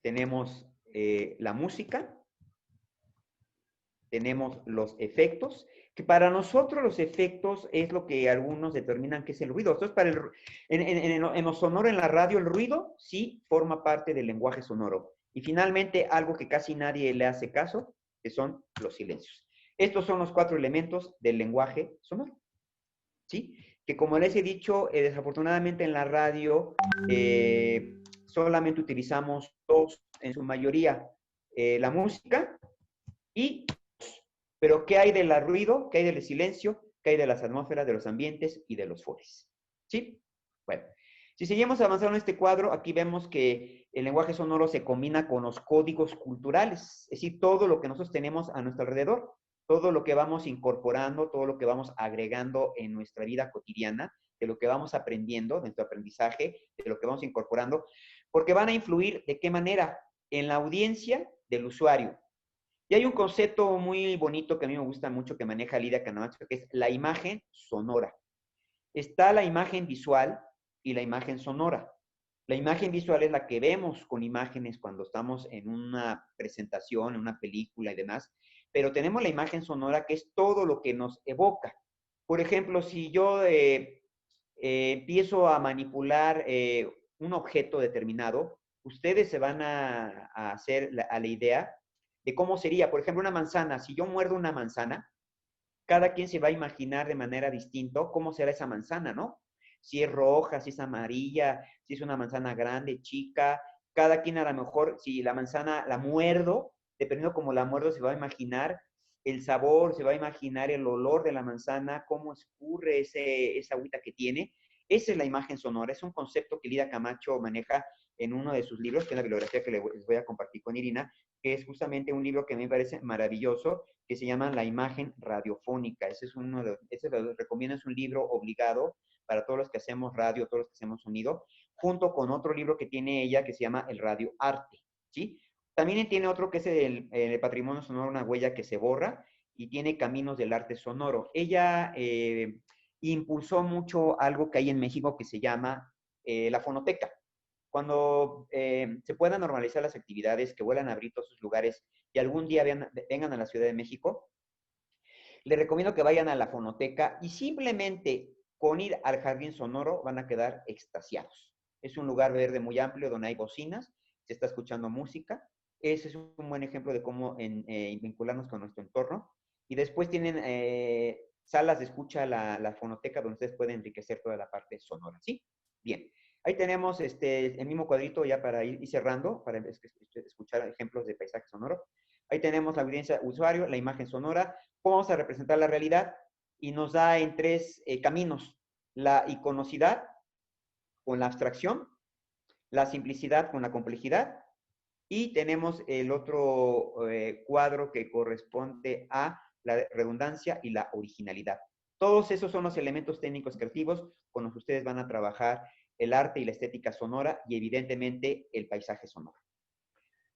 tenemos la música, tenemos los efectos, que para nosotros los efectos es lo que algunos determinan que es el ruido. Entonces, en lo sonoro, en la radio, el ruido sí forma parte del lenguaje sonoro. Y finalmente, algo que casi nadie le hace caso, que son los silencios. Estos son los 4 elementos del lenguaje sonoro, ¿sí? Que como les he dicho, desafortunadamente en la radio solamente utilizamos 2, en su mayoría, la música y... Pero ¿qué hay del ruido? ¿Qué hay del silencio? ¿Qué hay de las atmósferas, de los ambientes y de los fores? ¿Sí? Bueno, si seguimos avanzando en este cuadro, aquí vemos que el lenguaje sonoro se combina con los códigos culturales, es decir, todo lo que nosotros tenemos a nuestro alrededor, todo lo que vamos incorporando, todo lo que vamos agregando en nuestra vida cotidiana, de lo que vamos aprendiendo, de nuestro aprendizaje, de lo que vamos incorporando, porque van a influir de qué manera en la audiencia del usuario. Y hay un concepto muy bonito que a mí me gusta mucho que maneja Lidia Camacho, que es la imagen sonora. Está la imagen visual y la imagen sonora. La imagen visual es la que vemos con imágenes cuando estamos en una presentación, en una película y demás, pero tenemos la imagen sonora que es todo lo que nos evoca. Por ejemplo, si yo empiezo a manipular un objeto determinado, ustedes se van a hacer a la idea de cómo sería, por ejemplo, una manzana. Si yo muerdo una manzana, cada quien se va a imaginar de manera distinta cómo será esa manzana, ¿no? Si es roja, si es amarilla, si es una manzana grande, chica. Cada quien a lo mejor, si la manzana la muerdo, dependiendo cómo la muerdo, se va a imaginar el sabor, se va a imaginar el olor de la manzana, cómo escurre esa agüita que tiene. Esa es la imagen sonora, es un concepto que Lidia Camacho maneja en uno de sus libros, que es la bibliografía que les voy a compartir con Irina, que es justamente un libro que a mí me parece maravilloso, que se llama La imagen radiofónica. Ese lo recomiendo, es un libro obligado para todos los que hacemos radio, todos los que hacemos sonido, junto con otro libro que tiene ella que se llama El radioarte, ¿sí? También tiene otro que es el patrimonio sonoro, una huella que se borra, y tiene Caminos del arte sonoro. Ella impulsó mucho algo que hay en México que se llama la fonoteca. Cuando se puedan normalizar las actividades, que vuelvan a abrir todos sus lugares y algún día vengan a la Ciudad de México, les recomiendo que vayan a la fonoteca y simplemente con ir al jardín sonoro van a quedar extasiados. Es un lugar verde muy amplio donde hay bocinas, se está escuchando música. Ese es un buen ejemplo de cómo vincularnos con nuestro entorno. Y después tienen salas de escucha, la fonoteca, donde ustedes pueden enriquecer toda la parte sonora, ¿sí? Bien. Ahí tenemos el mismo cuadrito ya para ir cerrando, para escuchar ejemplos de paisaje sonoro. Ahí tenemos la audiencia usuario, la imagen sonora, cómo vamos a representar la realidad, y nos da en 3 caminos: la iconocidad con la abstracción, la simplicidad con la complejidad, y tenemos el otro cuadro que corresponde a la redundancia y la originalidad. Todos esos son los elementos técnicos creativos con los que ustedes van a trabajar el arte y la estética sonora y evidentemente el paisaje sonoro.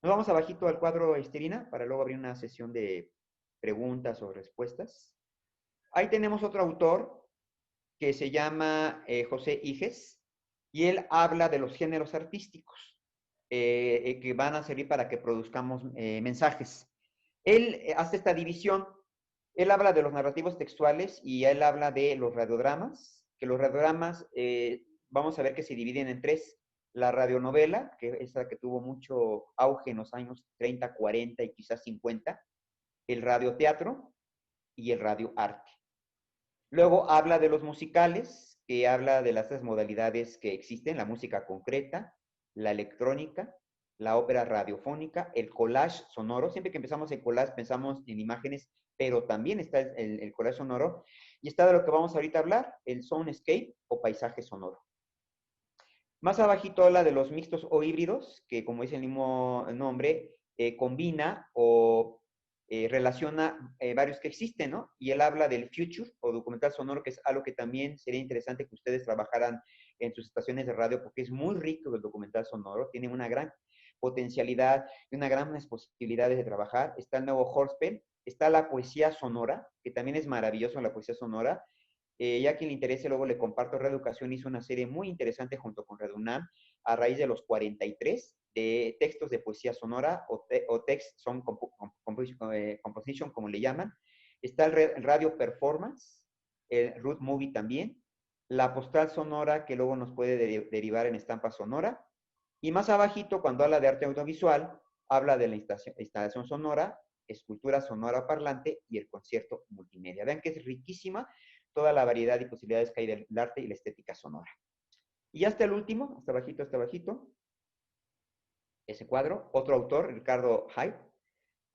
Nos vamos abajito al cuadro, Irina, para luego abrir una sesión de preguntas o respuestas. Ahí tenemos otro autor que se llama José Iges, y él habla de los géneros artísticos que van a servir para que produzcamos mensajes. Él hace esta división. Él habla de los narrativos textuales y él habla de los radiodramas, que los radiodramas vamos a ver que se dividen en 3. La radionovela, que es la que tuvo mucho auge en los años 30, 40 y quizás 50. El radioteatro y el radioarte. Luego habla de los musicales, que habla de las 3 modalidades que existen: la música concreta, la electrónica, la ópera radiofónica, el collage sonoro. Siempre que empezamos el collage pensamos en imágenes, pero también está el collage sonoro. Y está de lo que vamos ahorita a hablar, el soundscape o paisaje sonoro. Más abajito habla de los mixtos o híbridos, que como dice el mismo nombre, combina o relaciona varios que existen, ¿no? Y él habla del future o documental sonoro, que es algo que también sería interesante que ustedes trabajaran en sus estaciones de radio, porque es muy rico el documental sonoro, tiene una gran potencialidad y una gran posibilidades de trabajar. Está el nuevo Horsepen, está la poesía sonora, que también es maravilloso la poesía sonora. Ya a quien le interese, luego le comparto. Reeducación hizo una serie muy interesante junto con Red UNAM a raíz de los 43, de textos de poesía sonora o text song composition, como le llaman. Está el radio performance, el root movie también, la postal sonora, que luego nos puede derivar en estampa sonora. Y más abajito, cuando habla de arte audiovisual, habla de la instalación sonora, escultura sonora parlante y el concierto multimedia. Vean que es riquísima toda la variedad y posibilidades que hay del arte y la estética sonora. Y hasta el último, hasta bajito, ese cuadro, otro autor, Ricardo Hyde,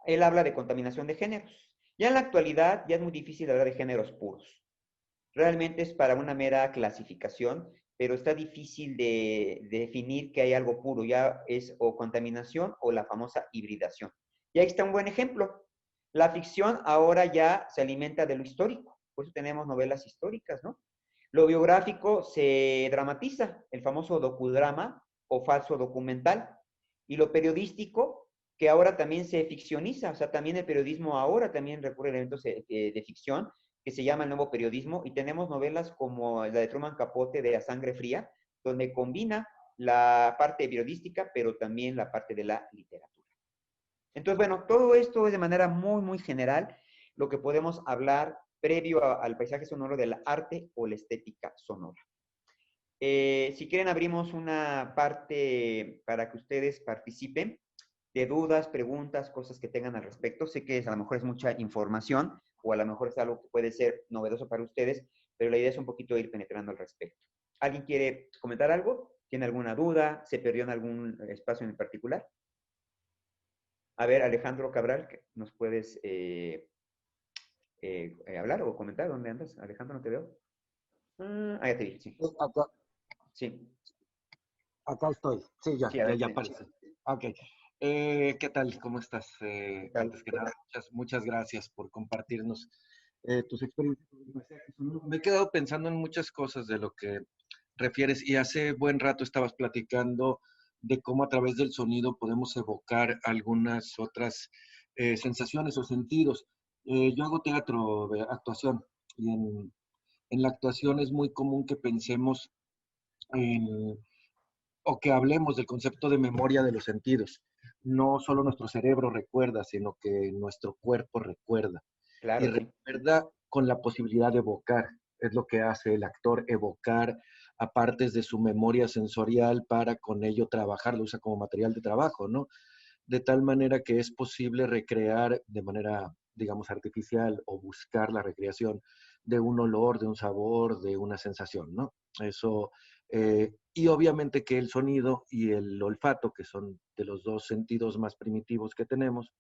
él habla de contaminación de géneros. Ya en la actualidad ya es muy difícil hablar de géneros puros. Realmente es para una mera clasificación, pero está difícil de definir que hay algo puro. Ya es o contaminación o la famosa hibridación. Y ahí está un buen ejemplo. La ficción ahora ya se alimenta de lo histórico. Por eso tenemos novelas históricas, ¿no? Lo biográfico se dramatiza, el famoso docudrama o falso documental. Y lo periodístico, que ahora también se ficcioniza. O sea, también el periodismo ahora también recurre a elementos de ficción, que se llama el nuevo periodismo, y tenemos novelas como la de Truman Capote, de A Sangre Fría, donde combina la parte periodística, pero también la parte de la literatura. Entonces, bueno, todo esto es de manera muy, muy general lo que podemos hablar previo al paisaje sonoro del arte o la estética sonora. Si quieren, abrimos una parte para que ustedes participen de dudas, preguntas, cosas que tengan al respecto. Sé que a lo mejor es mucha información o a lo mejor es algo que puede ser novedoso para ustedes, pero la idea es un poquito ir penetrando al respecto. ¿Alguien quiere comentar algo? ¿Tiene alguna duda? ¿Se perdió en algún espacio en particular? A ver, Alejandro Cabral, ¿nos puedes hablar o comentar? ¿Dónde andas? Alejandro, no te veo. Ya te vi, sí. Acá, Sí. acá estoy. Sí, Sí, a ver, ya sí. aparece. Ok. ¿Qué tal? ¿Cómo estás? Antes que nada, muchas gracias por compartirnos tus experiencias. Me he quedado pensando en muchas cosas de lo que refieres y hace buen rato estabas platicando de cómo a través del sonido podemos evocar algunas otras sensaciones o sentidos. Yo hago teatro de actuación y en la actuación es muy común que pensemos en, o que hablemos del concepto de memoria de los sentidos. No solo nuestro cerebro recuerda, sino que nuestro cuerpo recuerda. Claro, Y recuerda con la posibilidad de evocar. Es lo que hace el actor, evocar a partes de su memoria sensorial para con ello trabajar, lo usa como material de trabajo, ¿no? De tal manera que es posible recrear de manera, digamos, artificial o buscar la recreación de un olor, de un sabor, de una sensación, ¿no? Eso, y obviamente que el sonido y el olfato, que son de los dos sentidos más primitivos que tenemos,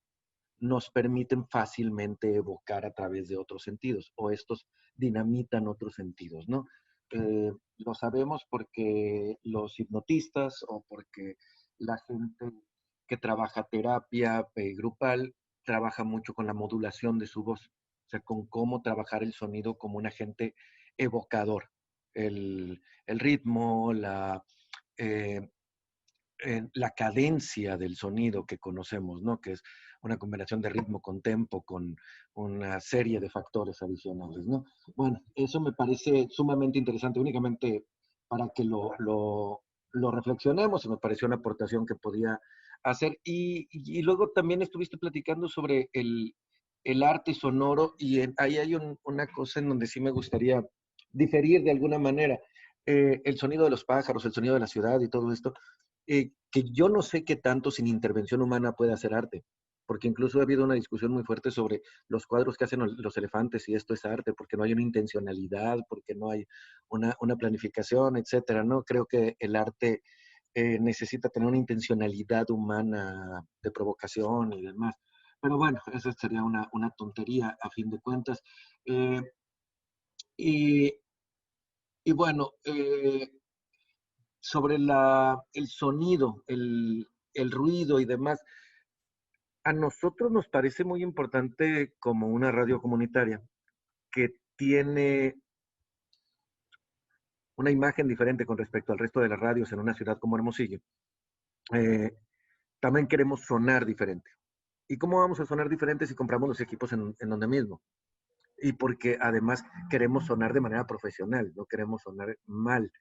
nos permiten fácilmente evocar a través de otros sentidos, o estos dinamitan otros sentidos, ¿no? Lo sabemos porque los hipnotistas o porque la gente que trabaja terapia grupal trabaja mucho con la modulación de su voz, o sea, con cómo trabajar el sonido como un agente evocador. El ritmo, la cadencia del sonido que conocemos, ¿no? Que es una combinación de ritmo con tempo, con una serie de factores adicionales, ¿no? Bueno, eso me parece sumamente interesante, únicamente para que lo reflexionemos, y me pareció una aportación que podía hacer. Y luego también estuviste platicando sobre el arte sonoro, y ahí hay una cosa en donde sí me gustaría diferir de alguna manera. El sonido de los pájaros, el sonido de la ciudad y todo esto, que yo no sé qué tanto sin intervención humana puede hacer arte, porque incluso ha habido una discusión muy fuerte sobre los cuadros que hacen los elefantes, y esto es arte, porque no hay una intencionalidad, porque no hay una planificación, etcétera, ¿no? Creo que el arte necesita tener una intencionalidad humana de provocación y demás. Pero bueno, eso sería una tontería a fin de cuentas. Eh, y, y bueno, sobre el sonido, el ruido y demás, a nosotros nos parece muy importante como una radio comunitaria que tiene una imagen diferente con respecto al resto de las radios en una ciudad como Hermosillo. También queremos sonar diferente. ¿Y cómo vamos a sonar diferente si compramos los equipos en donde mismo? Y porque además queremos sonar de manera profesional, no queremos sonar mal.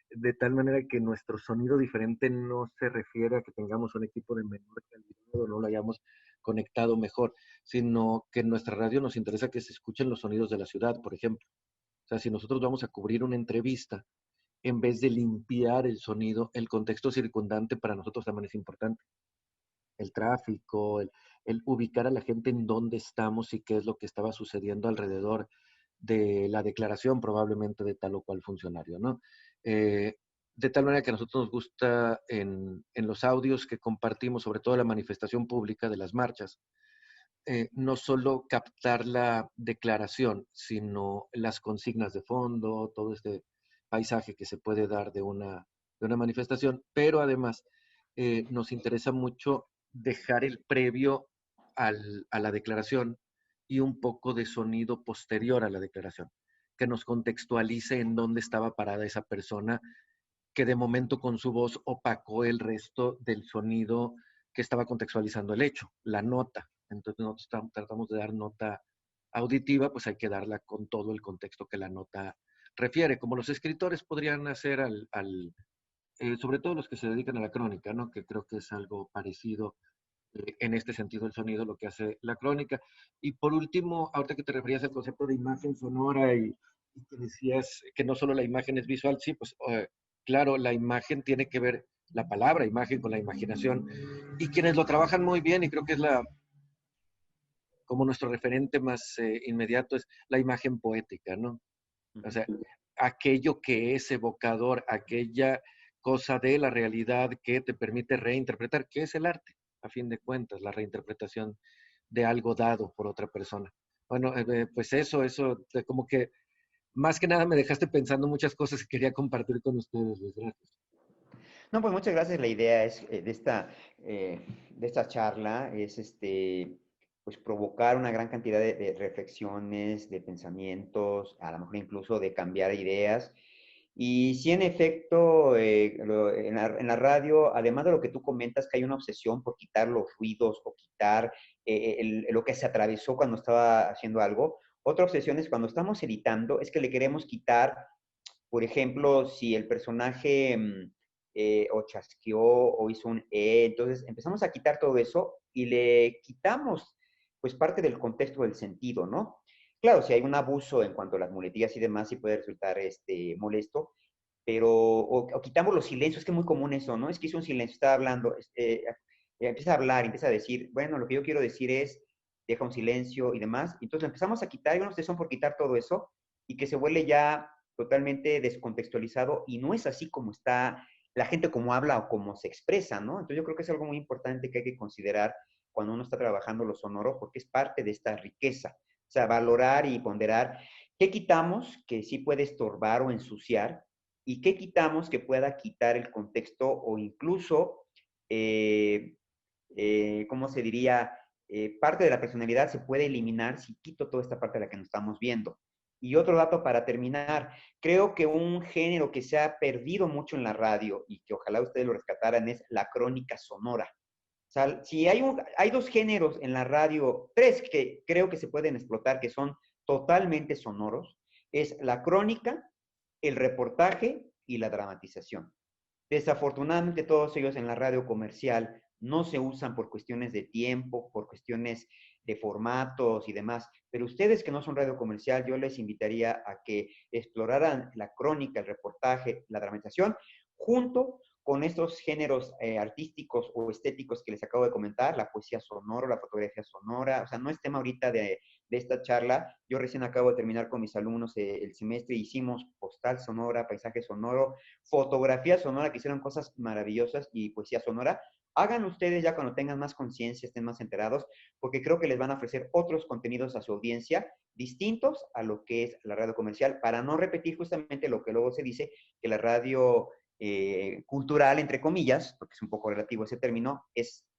de tal manera que nuestro sonido diferente no se refiere a que tengamos un equipo de menor calidad o no lo hayamos conectado mejor, sino que en nuestra radio nos interesa que se escuchen los sonidos de la ciudad, por ejemplo. O sea, si nosotros vamos a cubrir una entrevista, en vez de limpiar el sonido, el contexto circundante para nosotros también es importante. El tráfico, el ubicar a la gente en dónde estamos y qué es lo que estaba sucediendo alrededor de la declaración probablemente de tal o cual funcionario, ¿no? De tal manera que a nosotros nos gusta en los audios que compartimos, sobre todo la manifestación pública de las marchas, no solo captar la declaración, sino las consignas de fondo, todo este paisaje que se puede dar de una manifestación, pero además nos interesa mucho dejar el previo a la declaración y un poco de sonido posterior a la declaración, que nos contextualice en dónde estaba parada esa persona, que de momento con su voz opacó el resto del sonido que estaba contextualizando el hecho, la nota. Entonces nosotros tratamos de dar nota auditiva, pues hay que darla con todo el contexto que la nota refiere, como los escritores podrían hacer sobre todo los que se dedican a la crónica, ¿no? Que creo que es algo parecido en este sentido el sonido, lo que hace la crónica. Y por último, ahorita que te referías al concepto de imagen sonora y que decías que no solo la imagen es visual, sí, pues claro, la imagen tiene que ver, la palabra imagen con la imaginación, y quienes lo trabajan muy bien, y creo que es como nuestro referente más inmediato, es la imagen poética, ¿no? O sea, aquello que es evocador, aquella cosa de la realidad que te permite reinterpretar, ¿qué es el arte? A fin de cuentas, la reinterpretación de algo dado por otra persona. Bueno, pues eso, como que más que nada me dejaste pensando muchas cosas que quería compartir con ustedes. Gracias. No, pues muchas gracias. La idea es de esta charla es pues provocar una gran cantidad de reflexiones, de pensamientos, a lo mejor incluso de cambiar ideas. Y sí, en efecto, en la radio, además de lo que tú comentas, que hay una obsesión por quitar los ruidos o quitar lo que se atravesó cuando estaba haciendo algo, otra obsesión es cuando estamos editando, es que le queremos quitar, por ejemplo, si el personaje o chasqueó o hizo un entonces empezamos a quitar todo eso y le quitamos pues parte del contexto del sentido, ¿no? Claro, si hay un abuso en cuanto a las muletillas y demás, sí puede resultar molesto, pero, o quitamos los silencios, es que es muy común eso, ¿no? Es que hizo un silencio, estaba hablando, empieza a hablar, empieza a decir, bueno, lo que yo quiero decir es, deja un silencio y demás, entonces empezamos a quitar, y una obsesión por quitar todo eso, y que se vuelve ya totalmente descontextualizado, y no es así como está la gente como habla o como se expresa, ¿no? Entonces yo creo que es algo muy importante que hay que considerar cuando uno está trabajando lo sonoro, porque es parte de esta riqueza. O sea, valorar y ponderar qué quitamos que sí puede estorbar o ensuciar y qué quitamos que pueda quitar el contexto o incluso, ¿cómo se diría? Parte de la personalidad se puede eliminar si quito toda esta parte de la que nos estamos viendo. Y otro dato para terminar, creo que un género que se ha perdido mucho en la radio y que ojalá ustedes lo rescataran es la crónica sonora. O sea, si hay dos géneros en la radio, tres que creo que se pueden explotar, que son totalmente sonoros, es la crónica, el reportaje y la dramatización. Desafortunadamente todos ellos en la radio comercial no se usan por cuestiones de tiempo, por cuestiones de formatos y demás. Pero ustedes que no son radio comercial, yo les invitaría a que exploraran la crónica, el reportaje, la dramatización, junto con estos géneros artísticos o estéticos que les acabo de comentar, la poesía sonora, la fotografía sonora. O sea, no es tema ahorita de esta charla. Yo recién acabo de terminar con mis alumnos el semestre, hicimos postal sonora, paisaje sonoro, fotografía sonora, que hicieron cosas maravillosas, y poesía sonora. Hagan ustedes ya cuando tengan más conciencia, estén más enterados, porque creo que les van a ofrecer otros contenidos a su audiencia distintos a lo que es la radio comercial, para no repetir justamente lo que luego se dice, que la radio cultural, entre comillas, porque es un poco relativo ese término,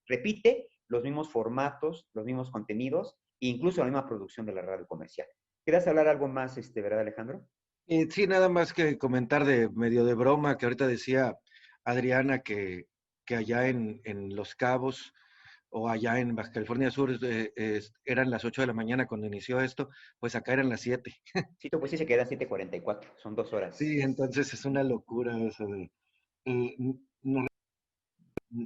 repite los mismos formatos, los mismos contenidos, e incluso la misma producción de la radio comercial. ¿Quieres hablar algo más, verdad, Alejandro? Sí, nada más que comentar de medio de broma, que ahorita decía Adriana que allá en Los Cabos o allá en Baja California Sur eran las 8 de la mañana cuando inició esto, pues acá eran las 7. Sí, pues sí se queda a 7:44, son 2 horas. Sí, entonces es una locura eso de no,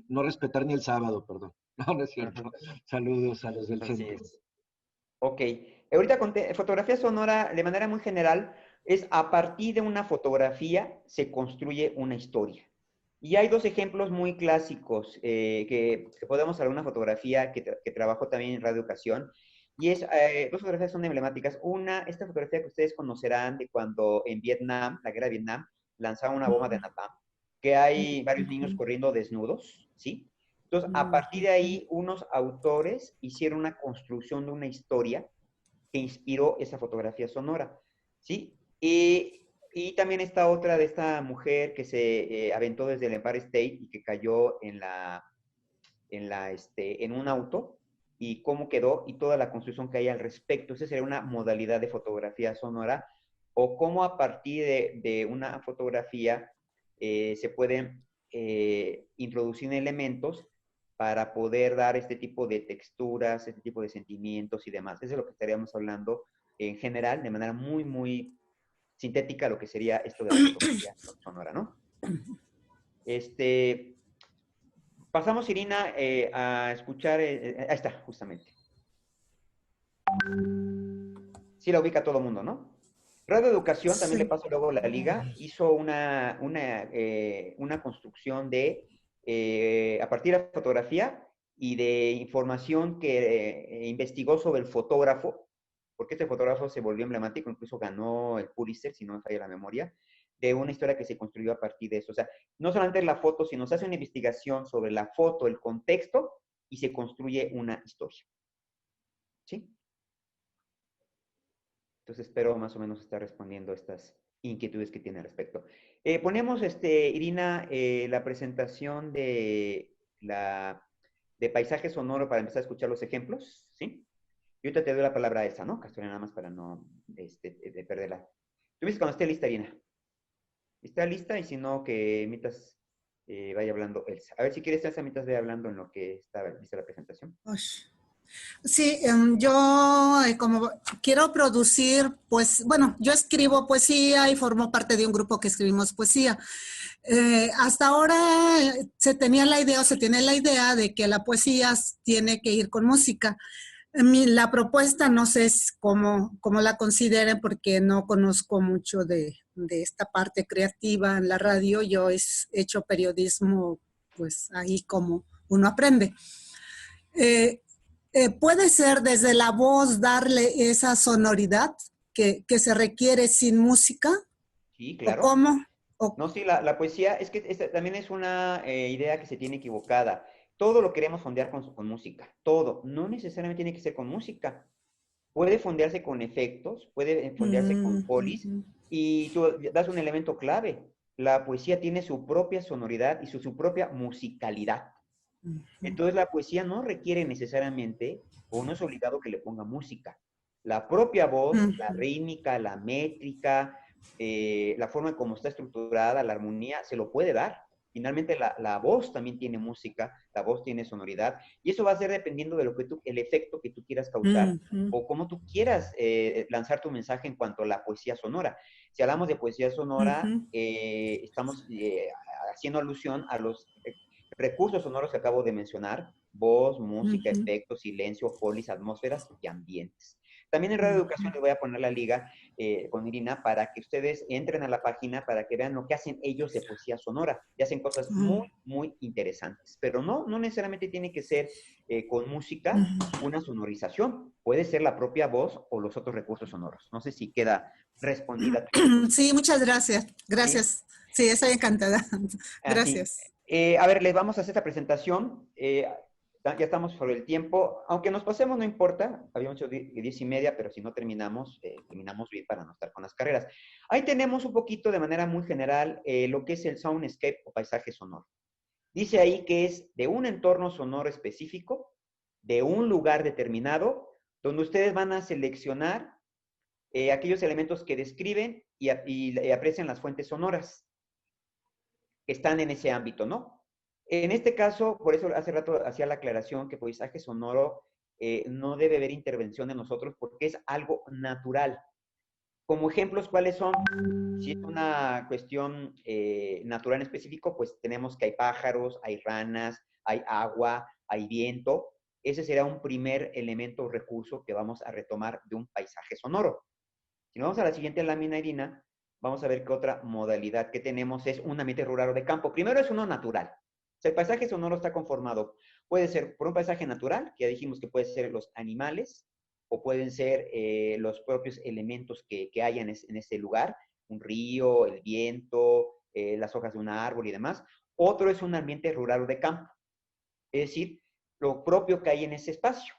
no respetar ni el sábado, perdón. No, no es cierto. Saludos a los del Así centro. es. Ok. Ahorita fotografía sonora, de manera muy general, es a partir de una fotografía se construye una historia. Y hay dos ejemplos muy clásicos que podemos hablar de una fotografía que trabajó también en Radio Educación. Y dos fotografías son emblemáticas. Una, esta fotografía que ustedes conocerán de cuando en Vietnam, la guerra de Vietnam, lanzaron una bomba de napalm, que hay varios niños corriendo desnudos, ¿sí? Entonces, a partir de ahí, unos autores hicieron una construcción de una historia que inspiró esa fotografía sonora, ¿sí? Y también está otra de esta mujer que se aventó desde el Empire State y que cayó en un auto, y cómo quedó y toda la construcción que hay al respecto. Esa sería una modalidad de fotografía sonora, o cómo a partir de una fotografía se pueden introducir elementos para poder dar este tipo de texturas, este tipo de sentimientos y demás. Eso es lo que estaríamos hablando en general, de manera muy, muy sintética, lo que sería esto de la fotografía sonora, ¿no? Pasamos, Irina, a escuchar, ahí está, justamente. Sí la ubica todo el mundo, ¿no? Radio Educación, también le paso luego la liga, hizo una construcción de, a partir de la fotografía y de información que investigó sobre el fotógrafo, porque este fotógrafo se volvió emblemático, incluso ganó el Pulitzer, si no me falla la memoria, de una historia que se construyó a partir de eso. O sea, no solamente la foto, sino se hace una investigación sobre la foto, el contexto, y se construye una historia. ¿Sí? Entonces espero más o menos estar respondiendo a estas inquietudes que tiene al respecto. Ponemos, Irina, la presentación de paisaje sonoro para empezar a escuchar los ejemplos, ¿sí? Y ahorita te doy la palabra a Elsa, ¿no? Castoria, nada más para no de perderla. Tú dices cuando esté lista, Irina. Está lista, y si no, que mientras vaya hablando Elsa. A ver, si quieres, Elsa, mientras vaya hablando en lo que está lista la presentación. Sí, yo como quiero producir, pues, bueno, yo escribo poesía y formo parte de un grupo que escribimos poesía. Hasta ahora se tiene la idea de que la poesía tiene que ir con música. La propuesta no sé cómo la consideren, porque no conozco mucho de esta parte creativa en la radio. Yo he hecho periodismo, pues ahí como uno aprende. ¿Puede ser desde la voz darle esa sonoridad que se requiere sin música? Sí, claro. ¿O cómo? No, sí, la poesía, es que también es una idea que se tiene equivocada. Todo lo queremos fondear con música, todo. No necesariamente tiene que ser con música. Puede fondearse con efectos, puede fondearse con polis, y tú das un elemento clave. La poesía tiene su propia sonoridad y su propia musicalidad. Entonces la poesía no requiere necesariamente, o no es obligado que le ponga música. La propia voz, la rítmica, la métrica, la forma en cómo está estructurada, la armonía, se lo puede dar. Finalmente la voz también tiene música, la voz tiene sonoridad, y eso va a ser dependiendo de el efecto que tú quieras causar, o cómo tú quieras lanzar tu mensaje en cuanto a la poesía sonora. Si hablamos de poesía sonora, estamos haciendo alusión a los recursos sonoros que acabo de mencionar: voz, música, efectos, silencio, polis, atmósferas y ambientes. También en Radio Educación les voy a poner la liga con Irina para que ustedes entren a la página para que vean lo que hacen ellos de poesía sonora. Y hacen cosas muy, muy interesantes. Pero no necesariamente tiene que ser con música una sonorización. Puede ser la propia voz o los otros recursos sonoros. No sé si queda respondida. Sí, muchas gracias. Gracias. Sí, estoy encantada. Gracias. A ver, les vamos a hacer esta presentación. Ya estamos sobre el tiempo. Aunque nos pasemos, no importa. Habíamos hecho 10:30, pero si no terminamos, terminamos bien para no estar con las carreras. Ahí tenemos un poquito, de manera muy general, lo que es el soundscape o paisaje sonoro. Dice ahí que es de un entorno sonoro específico, de un lugar determinado, donde ustedes van a seleccionar aquellos elementos que describen y aprecian las fuentes sonoras que están en ese ámbito, ¿no? En este caso, por eso hace rato hacía la aclaración que paisaje sonoro no debe haber intervención de nosotros porque es algo natural. Como ejemplos, ¿cuáles son? Si es una cuestión natural en específico, pues tenemos que hay pájaros, hay ranas, hay agua, hay viento. Ese será un primer elemento o recurso que vamos a retomar de un paisaje sonoro. Si nos vamos a la siguiente lámina, Irina, vamos a ver que otra modalidad que tenemos es un ambiente rural o de campo. Primero es uno natural. O sea, el paisaje sonoro está conformado. Puede ser por un paisaje natural, que ya dijimos que puede ser los animales, o pueden ser los propios elementos que hay en ese lugar, un río, el viento, las hojas de un árbol y demás. Otro es un ambiente rural o de campo. Es decir, lo propio que hay en ese espacio,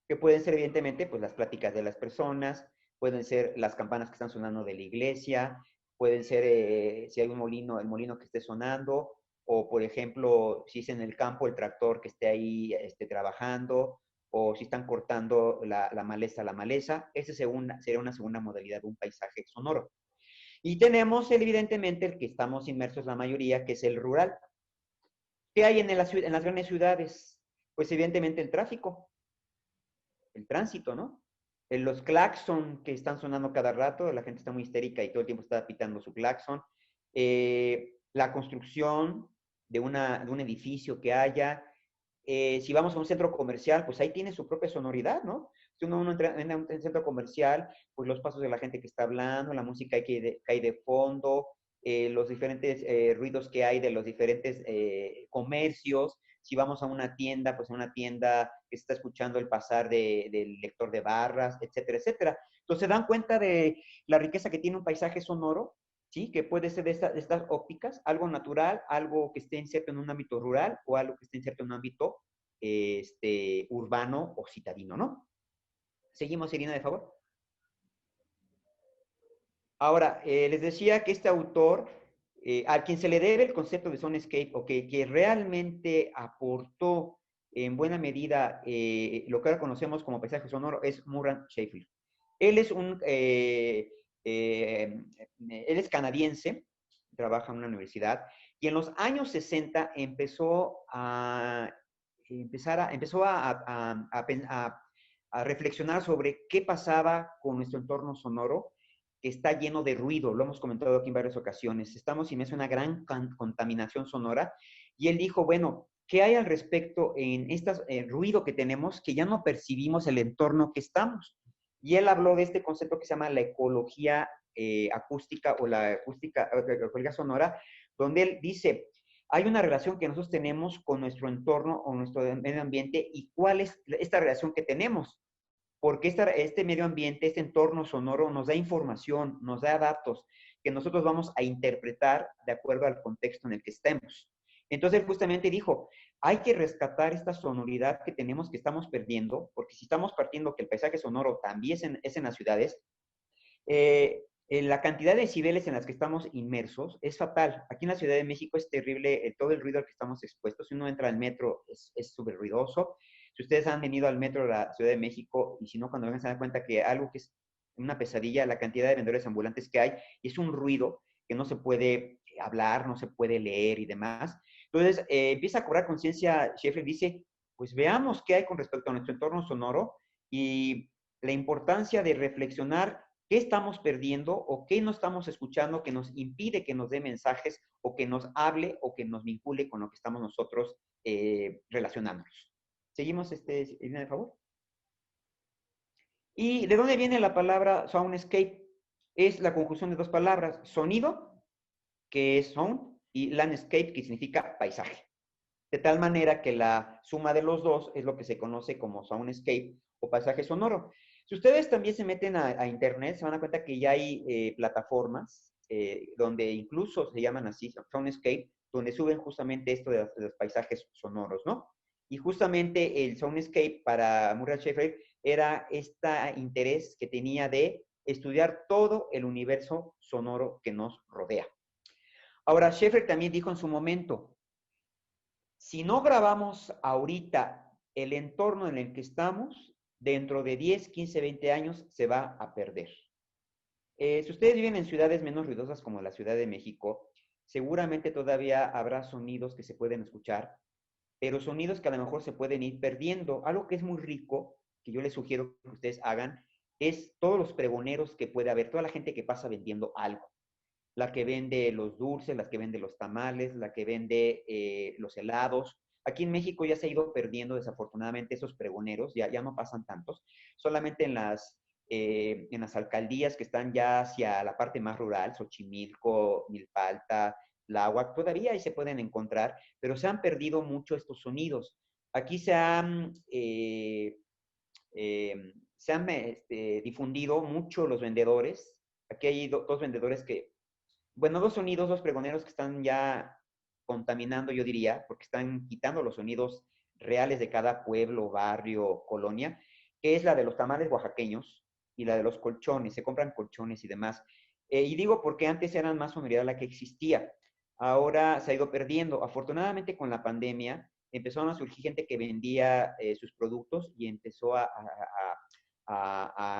que pueden ser evidentemente pues las pláticas de las personas, pueden ser las campanas que están sonando de la iglesia, pueden ser si hay un molino, el molino que esté sonando, o por ejemplo, si es en el campo, el tractor que esté ahí trabajando, o si están cortando la maleza. Esa sería una segunda modalidad de un paisaje sonoro. Y tenemos evidentemente el que estamos inmersos la mayoría, que es el rural. ¿Qué hay en las grandes ciudades? Pues evidentemente el tráfico, el tránsito, ¿no? Los claxon que están sonando cada rato, la gente está muy histérica y todo el tiempo está pitando su claxon. La construcción de un edificio que haya. Si vamos a un centro comercial, pues ahí tiene su propia sonoridad, ¿no? Si uno entra en un centro comercial, pues los pasos de la gente que está hablando, la música que hay de fondo, los diferentes ruidos que hay de los diferentes comercios. Si vamos a una tienda, pues a una tienda que se está escuchando el pasar del lector de barras, etcétera, etcétera. Entonces se dan cuenta de la riqueza que tiene un paisaje sonoro, ¿sí? Que puede ser de estas ópticas, algo natural, algo que esté inserto en un ámbito rural o algo que esté inserto en un ámbito urbano o citadino, ¿no? Seguimos, Irina, de favor. Ahora, les decía que este autor, a quien se le debe el concepto de soundscape, o que realmente aportó en buena medida lo que ahora conocemos como paisaje sonoro, es Murray Schafer. Él es canadiense, trabaja en una universidad, y en los años 60 empezó a reflexionar sobre qué pasaba con nuestro entorno sonoro, que está lleno de ruido. Lo hemos comentado aquí en varias ocasiones. Estamos inmersos en una gran contaminación sonora. Y él dijo, bueno, ¿qué hay al respecto en este ruido que tenemos que ya no percibimos el entorno que estamos? Y él habló de este concepto que se llama la ecología acústica o la ecología sonora, donde él dice, hay una relación que nosotros tenemos con nuestro entorno o nuestro medio ambiente, y cuál es esta relación que tenemos. Porque este medio ambiente, este entorno sonoro nos da información, nos da datos que nosotros vamos a interpretar de acuerdo al contexto en el que estemos. Entonces él justamente dijo, hay que rescatar esta sonoridad que tenemos, que estamos perdiendo, porque si estamos partiendo que el paisaje sonoro también es en las ciudades, la cantidad de decibeles en las que estamos inmersos es fatal. Aquí en la Ciudad de México es terrible todo el ruido al que estamos expuestos. Si uno entra al metro es súper ruidoso. Si ustedes han venido al metro de la Ciudad de México, y si no, cuando vengan se dan cuenta que algo que es una pesadilla, la cantidad de vendedores ambulantes que hay, y es un ruido que no se puede hablar, no se puede leer y demás. Entonces, empieza a cobrar conciencia. Schafer dice, pues veamos qué hay con respecto a nuestro entorno sonoro y la importancia de reflexionar qué estamos perdiendo o qué no estamos escuchando que nos impide que nos dé mensajes o que nos hable o que nos vincule con lo que estamos nosotros relacionándonos. ¿Seguimos, Irina, de favor? ¿Y de dónde viene la palabra soundscape? Es la conjunción de dos palabras, sonido, que es sound, y landscape, que significa paisaje. De tal manera que la suma de los dos es lo que se conoce como soundscape o paisaje sonoro. Si ustedes también se meten a internet, se van a dar cuenta que ya hay plataformas donde incluso se llaman así, soundscape, donde suben justamente esto de los paisajes sonoros, ¿no? Y justamente el soundscape para Murray Schafer era este interés que tenía de estudiar todo el universo sonoro que nos rodea. Ahora, Schafer también dijo en su momento, si no grabamos ahorita el entorno en el que estamos, dentro de 10, 15, 20 años se va a perder. Si ustedes viven en ciudades menos ruidosas como la Ciudad de México, seguramente todavía habrá sonidos que se pueden escuchar, pero sonidos que a lo mejor se pueden ir perdiendo. Algo que es muy rico, que yo les sugiero que ustedes hagan, es todos los pregoneros que puede haber, toda la gente que pasa vendiendo algo. La que vende los dulces, la que vende los tamales, la que vende los helados. Aquí en México ya se ha ido perdiendo desafortunadamente esos pregoneros, ya no pasan tantos. Solamente en las alcaldías que están ya hacia la parte más rural, Xochimilco, Milpalta, Tláhuac, todavía ahí se pueden encontrar, pero se han perdido mucho estos sonidos. Aquí se han difundido mucho los vendedores. Aquí hay dos vendedores dos sonidos, dos pregoneros que están ya contaminando, yo diría, porque están quitando los sonidos reales de cada pueblo, barrio, colonia, que es la de los tamales oaxaqueños y la de los colchones. Se compran colchones y demás. Y digo porque antes eran más sonoridad la que existía. Ahora se ha ido perdiendo. Afortunadamente con la pandemia empezaron a surgir gente que vendía sus productos y empezó a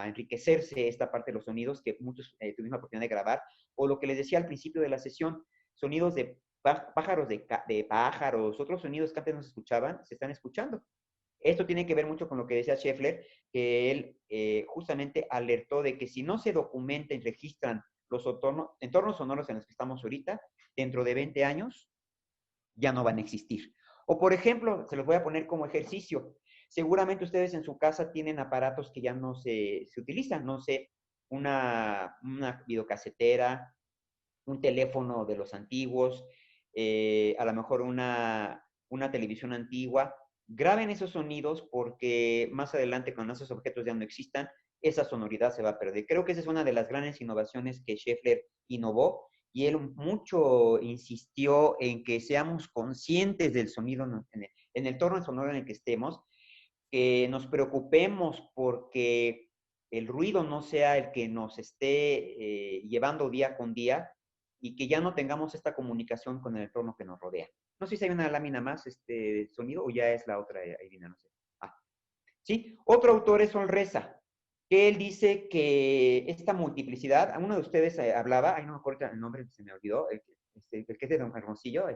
enriquecerse esta parte de los sonidos que muchos tuvimos la oportunidad de grabar, o lo que les decía al principio de la sesión, sonidos de pájaros, de pájaros, otros sonidos que antes no se escuchaban, se están escuchando. Esto tiene que ver mucho con lo que decía Scheffler, que él justamente alertó de que si no se documentan y registran los entornos sonoros en los que estamos ahorita, dentro de 20 años ya no van a existir. O por ejemplo, se los voy a poner como ejercicio. Seguramente ustedes en su casa tienen aparatos que ya no se utilizan, no sé, una videocasetera, un teléfono de los antiguos, a lo mejor una televisión antigua. Graben esos sonidos porque más adelante, cuando esos objetos ya no existan, esa sonoridad se va a perder. Creo que esa es una de las grandes innovaciones que Scheffler innovó, y él mucho insistió en que seamos conscientes del sonido en el entorno sonoro en el que estemos, que nos preocupemos porque el ruido no sea el que nos esté llevando día con día, y que ya no tengamos esta comunicación con el entorno que nos rodea. No sé si hay una lámina más, sonido, o ya es la otra, Irina, no sé. ¿Sí? Otro autor es Olreza, que él dice que esta multiplicidad, uno de ustedes hablaba, no me acuerdo el nombre, se me olvidó, el que es de Don Hermosillo,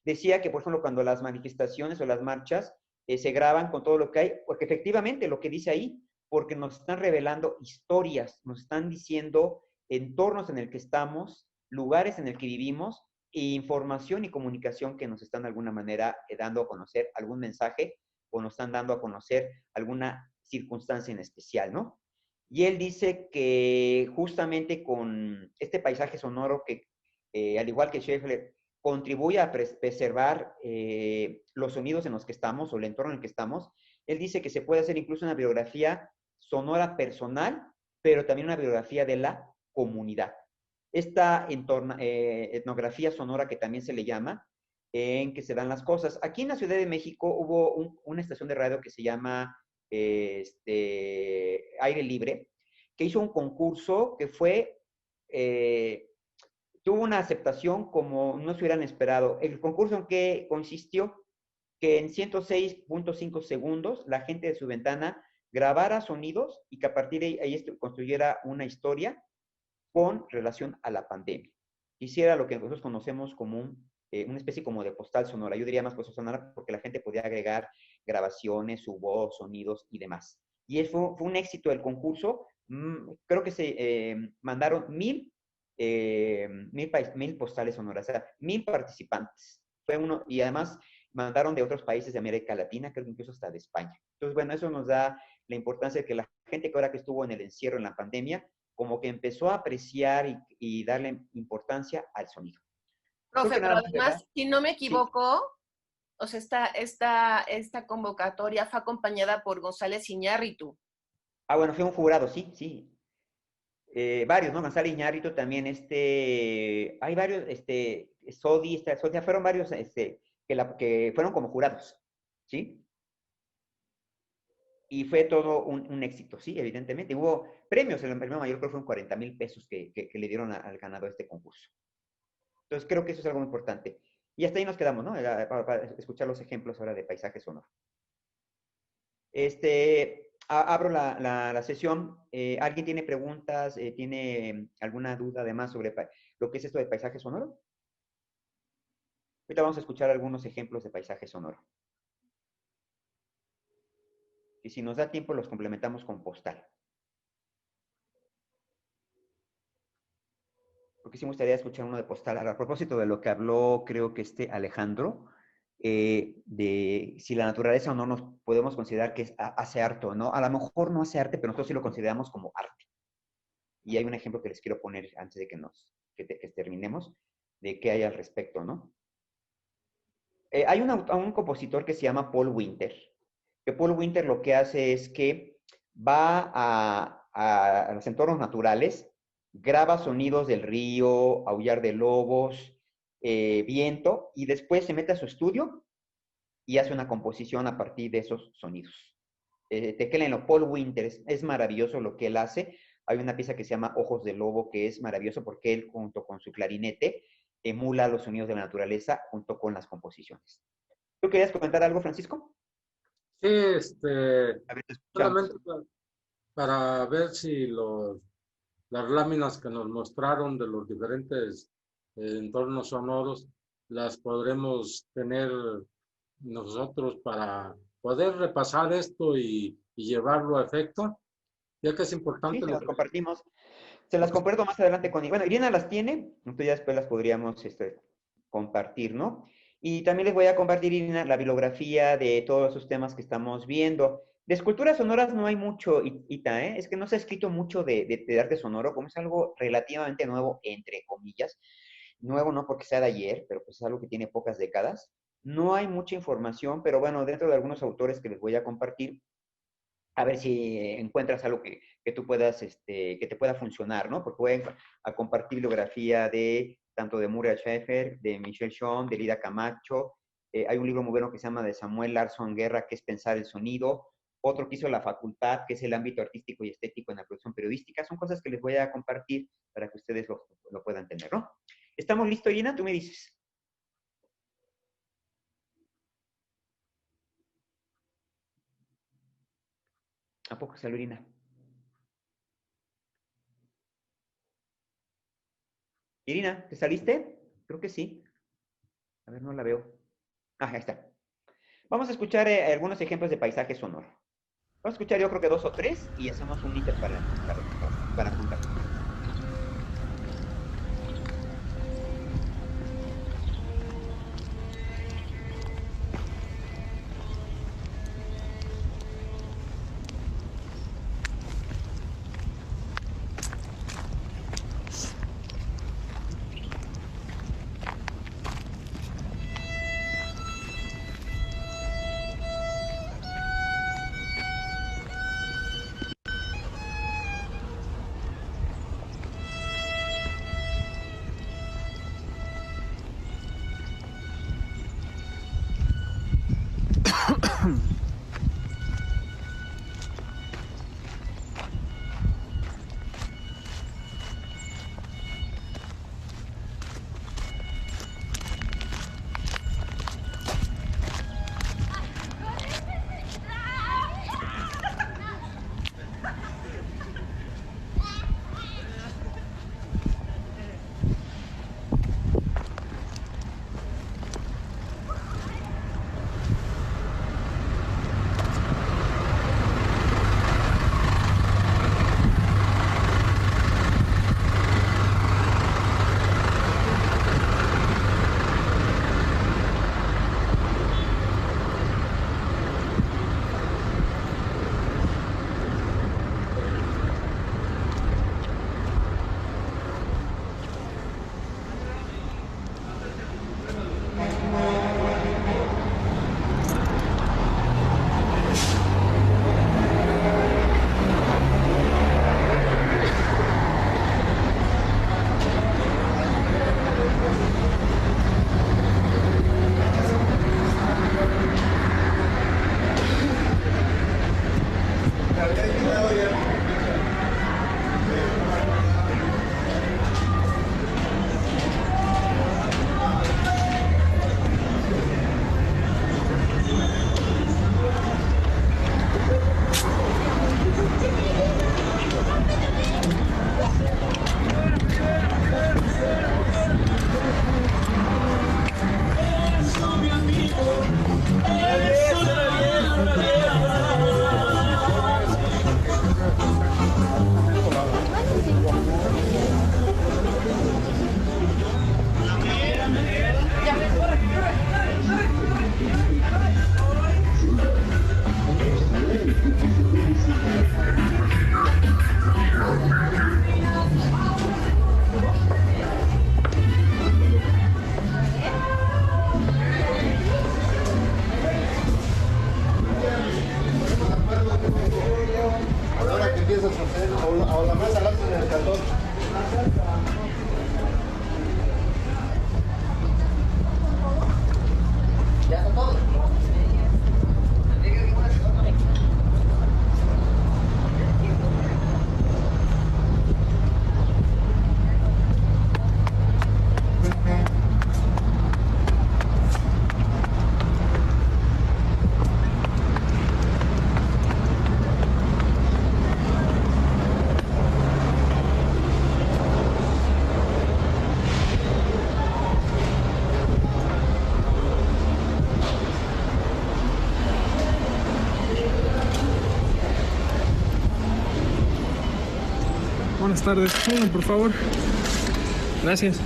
decía que, por ejemplo, cuando las manifestaciones o las marchas se graban con todo lo que hay, porque efectivamente lo que dice ahí, porque nos están revelando historias, nos están diciendo entornos en el que estamos, lugares en el que vivimos, e información y comunicación que nos están de alguna manera dando a conocer algún mensaje, o nos están dando a conocer alguna circunstancia en especial, ¿no? Y él dice que justamente con este paisaje sonoro que, al igual que Scheffler, contribuye a preservar los sonidos en los que estamos o el entorno en el que estamos, él dice que se puede hacer incluso una biografía sonora personal, pero también una biografía de la comunidad. Esta etnografía sonora, que también se le llama, en que se dan las cosas. Aquí en la Ciudad de México hubo una estación de radio que se llama Aire Libre, que hizo un concurso que tuvo una aceptación como no se hubieran esperado. El concurso en que consistió que en 106.5 segundos la gente de su ventana grabara sonidos y que a partir de ahí construyera una historia con relación a la pandemia. Hiciera lo que nosotros conocemos como una especie como de postal sonora. Yo diría más postal sonora porque la gente podía agregar grabaciones, su voz, sonidos y demás. Y fue un éxito el concurso. Creo que se mandaron 1000 postales sonoras, o sea, 1000 participantes. Fue uno, y además mandaron de otros países de América Latina, creo que incluso hasta de España. Entonces, bueno, eso nos da la importancia de que la gente que ahora que estuvo en el encierro, en la pandemia, como que empezó a apreciar y darle importancia al sonido. Profe, pero además, si no me equivoco, sí, o sea, esta convocatoria fue acompañada por González Iñárritu. Ah, bueno, fue un jurado, sí, sí. Varios, ¿no? González Iñárritu también, hay varios, Sodi, fueron varios, que fueron como jurados, ¿sí? Y fue todo un éxito, sí, evidentemente. Hubo premios, el premio mayor creo que fueron 40,000 pesos que le dieron al ganador de este concurso. Entonces creo que eso es algo muy importante. Y hasta ahí nos quedamos, ¿no? Para escuchar los ejemplos ahora de paisaje sonoro. Abro la sesión. ¿Alguien tiene preguntas? ¿Tiene alguna duda además sobre lo que es esto de paisaje sonoro? Ahorita vamos a escuchar algunos ejemplos de paisaje sonoro. Y si nos da tiempo, los complementamos con postal. Porque sí me gustaría escuchar uno de postal. A propósito de lo que habló, creo que Alejandro, de si la naturaleza o no nos podemos considerar que hace arte o no. A lo mejor no hace arte, pero nosotros sí lo consideramos como arte. Y hay un ejemplo que les quiero poner antes de que terminemos, de qué hay al respecto, ¿no? Hay un compositor que se llama Paul Winter, que Paul Winter lo que hace es que va a los entornos naturales, graba sonidos del río, aullar de lobos, viento, y después se mete a su estudio y hace una composición a partir de esos sonidos. Tecléenlo, Paul Winter, es maravilloso lo que él hace. Hay una pieza que se llama Ojos de Lobo, que es maravilloso porque él, junto con su clarinete, emula los sonidos de la naturaleza junto con las composiciones. ¿Tú querías comentar algo, Francisco? Sí, A ver, te escuchamos. solamente para ver si las láminas que nos mostraron de los diferentes entornos sonoros las podremos tener nosotros para poder repasar esto y llevarlo a efecto, ya que es importante. Sí, se las compartimos. Se las comparto más adelante con... Bueno, Irina las tiene, entonces ya después las podríamos compartir, ¿no? Y también les voy a compartir, Irina, la bibliografía de todos esos temas que estamos viendo. De esculturas sonoras no hay mucho, Ita, ¿eh? Es que no se ha escrito mucho de arte sonoro, como es algo relativamente nuevo, entre comillas. Nuevo no porque sea de ayer, pero pues es algo que tiene pocas décadas. No hay mucha información, pero bueno, dentro de algunos autores que les voy a compartir, a ver si encuentras algo que tú puedas, que te pueda funcionar, ¿no? Porque voy a compartir bibliografía de tanto de Muriel Schäfer, de Michel Schoen, de Lida Camacho. Hay un libro muy bueno que se llama de Samuel Larson Guerra, que es Pensar el Sonido. Otro que hizo La Facultad, que es el ámbito artístico y estético en la producción periodística. Son cosas que les voy a compartir para que ustedes lo puedan tener, ¿no? ¿Estamos listos, Irina? Tú me dices. ¿A poco salió Irina? Irina, ¿te saliste? Creo que sí. A ver, no la veo. Ah, ahí está. Vamos a escuchar algunos ejemplos de paisaje sonoro. Vamos a escuchar yo creo que 2 o 3 y hacemos un ítem para juntar. Buenas tardes. Uno, por favor. Gracias.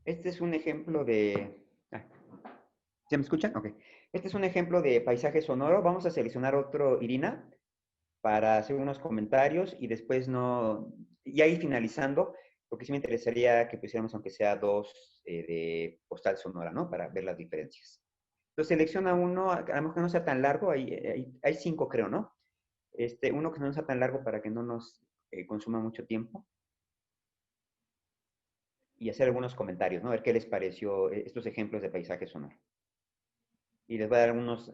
Este es un ejemplo de... ¿Se me escuchan? Ok. Este es un ejemplo de paisaje sonoro. Vamos a seleccionar otro, Irina, para hacer unos comentarios y después no... Y ahí finalizando, porque sí me interesaría que pusiéramos aunque sea dos de postal sonora, ¿no? Para ver las diferencias. Entonces selecciona uno, a lo mejor que no sea tan largo, hay 5 creo, ¿no? Uno que no sea tan largo para que no nos consuma mucho tiempo. Y hacer algunos comentarios, ¿no? A ver qué les pareció estos ejemplos de paisaje sonoro. Y les voy a dar algunos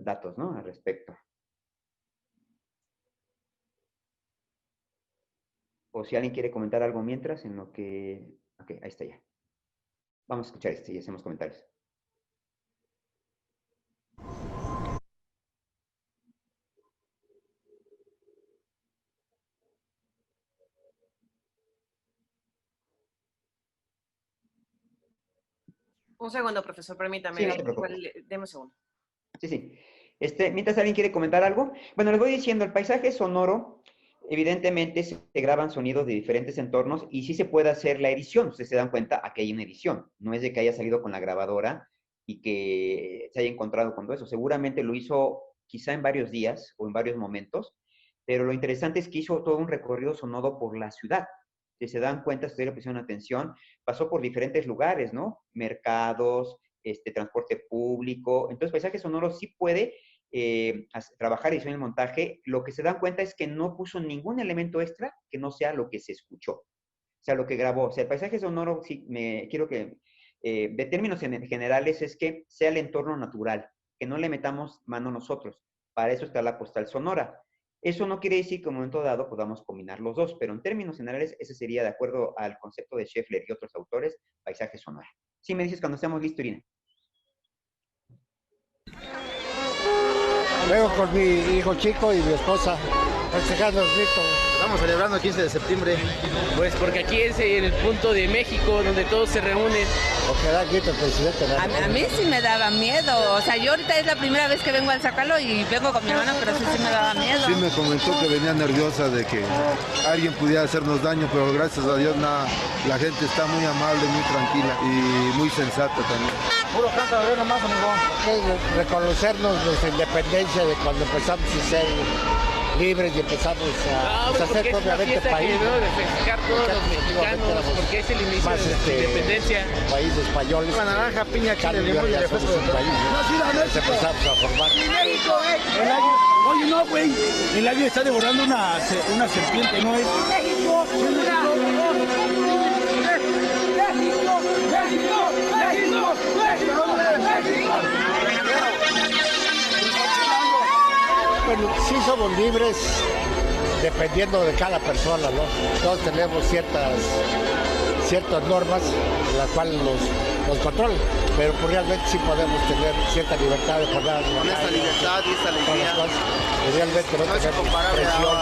datos, ¿no? Al respecto. O si alguien quiere comentar algo mientras, en lo que... Ok, ahí está ya. Vamos a escuchar y hacemos comentarios. Un segundo, profesor, permítame. Sí, no te preocupes. Deme un segundo. Sí. Mientras alguien quiere comentar algo. Bueno, les voy diciendo, el paisaje sonoro, evidentemente se graban sonidos de diferentes entornos y sí se puede hacer la edición. Ustedes se dan cuenta, aquí hay una edición. No es de que haya salido con la grabadora y que se haya encontrado con todo eso. Seguramente lo hizo quizá en varios días o en varios momentos, pero lo interesante es que hizo todo un recorrido sonoro por la ciudad. Si se dan cuenta, si ustedes le pusieron atención, pasó por diferentes lugares, ¿no? Mercados, transporte público. Entonces, paisaje sonoro sí puede trabajar edición y montaje. Lo que se dan cuenta es que no puso ningún elemento extra que no sea lo que se escuchó. O sea, lo que grabó. O sea, el paisaje sonoro, sí, quiero que, de términos generales, es que sea el entorno natural, que no le metamos mano nosotros. Para eso está la postal sonora. Eso no quiere decir que en un momento dado podamos combinar los dos, pero en términos generales, ese sería, de acuerdo al concepto de Scheffler y otros autores, paisaje sonoro. Sí, me dices cuando estemos listos, Irina. Vengo con mi hijo chico y mi esposa, festejando el grito. Estamos celebrando el 15 de septiembre. Pues porque aquí es el punto de México donde todos se reúnen. Porque da grito el presidente. A mí sí me daba miedo. O sea, yo ahorita es la primera vez que vengo al Zócalo y vengo con mi hermana, pero sí me daba miedo. Sí me comentó que venía nerviosa de que alguien pudiera hacernos daño, pero gracias a Dios nada, la gente está muy amable, muy tranquila y muy sensata también. Puro canta de nomás, amigo. Reconocernos nuestra independencia de cuando empezamos a ser libres y empezamos a hacer propiamente país. De festejar todos los mexicanos, porque es el inicio de nuestra independencia. País de españoles. La naranja, piña, chile, limón y refresco de país. Empezamos a formar. México, oye, no, güey. El año está devorando una serpiente, ¿no es? México, Bueno, sí somos libres dependiendo de cada persona, ¿no? Todos tenemos ciertas normas en las cuales nos controlan, pero pues realmente sí podemos tener cierta libertad de formar. Con esta libertad y esta alegría. Realmente no tenemos presión.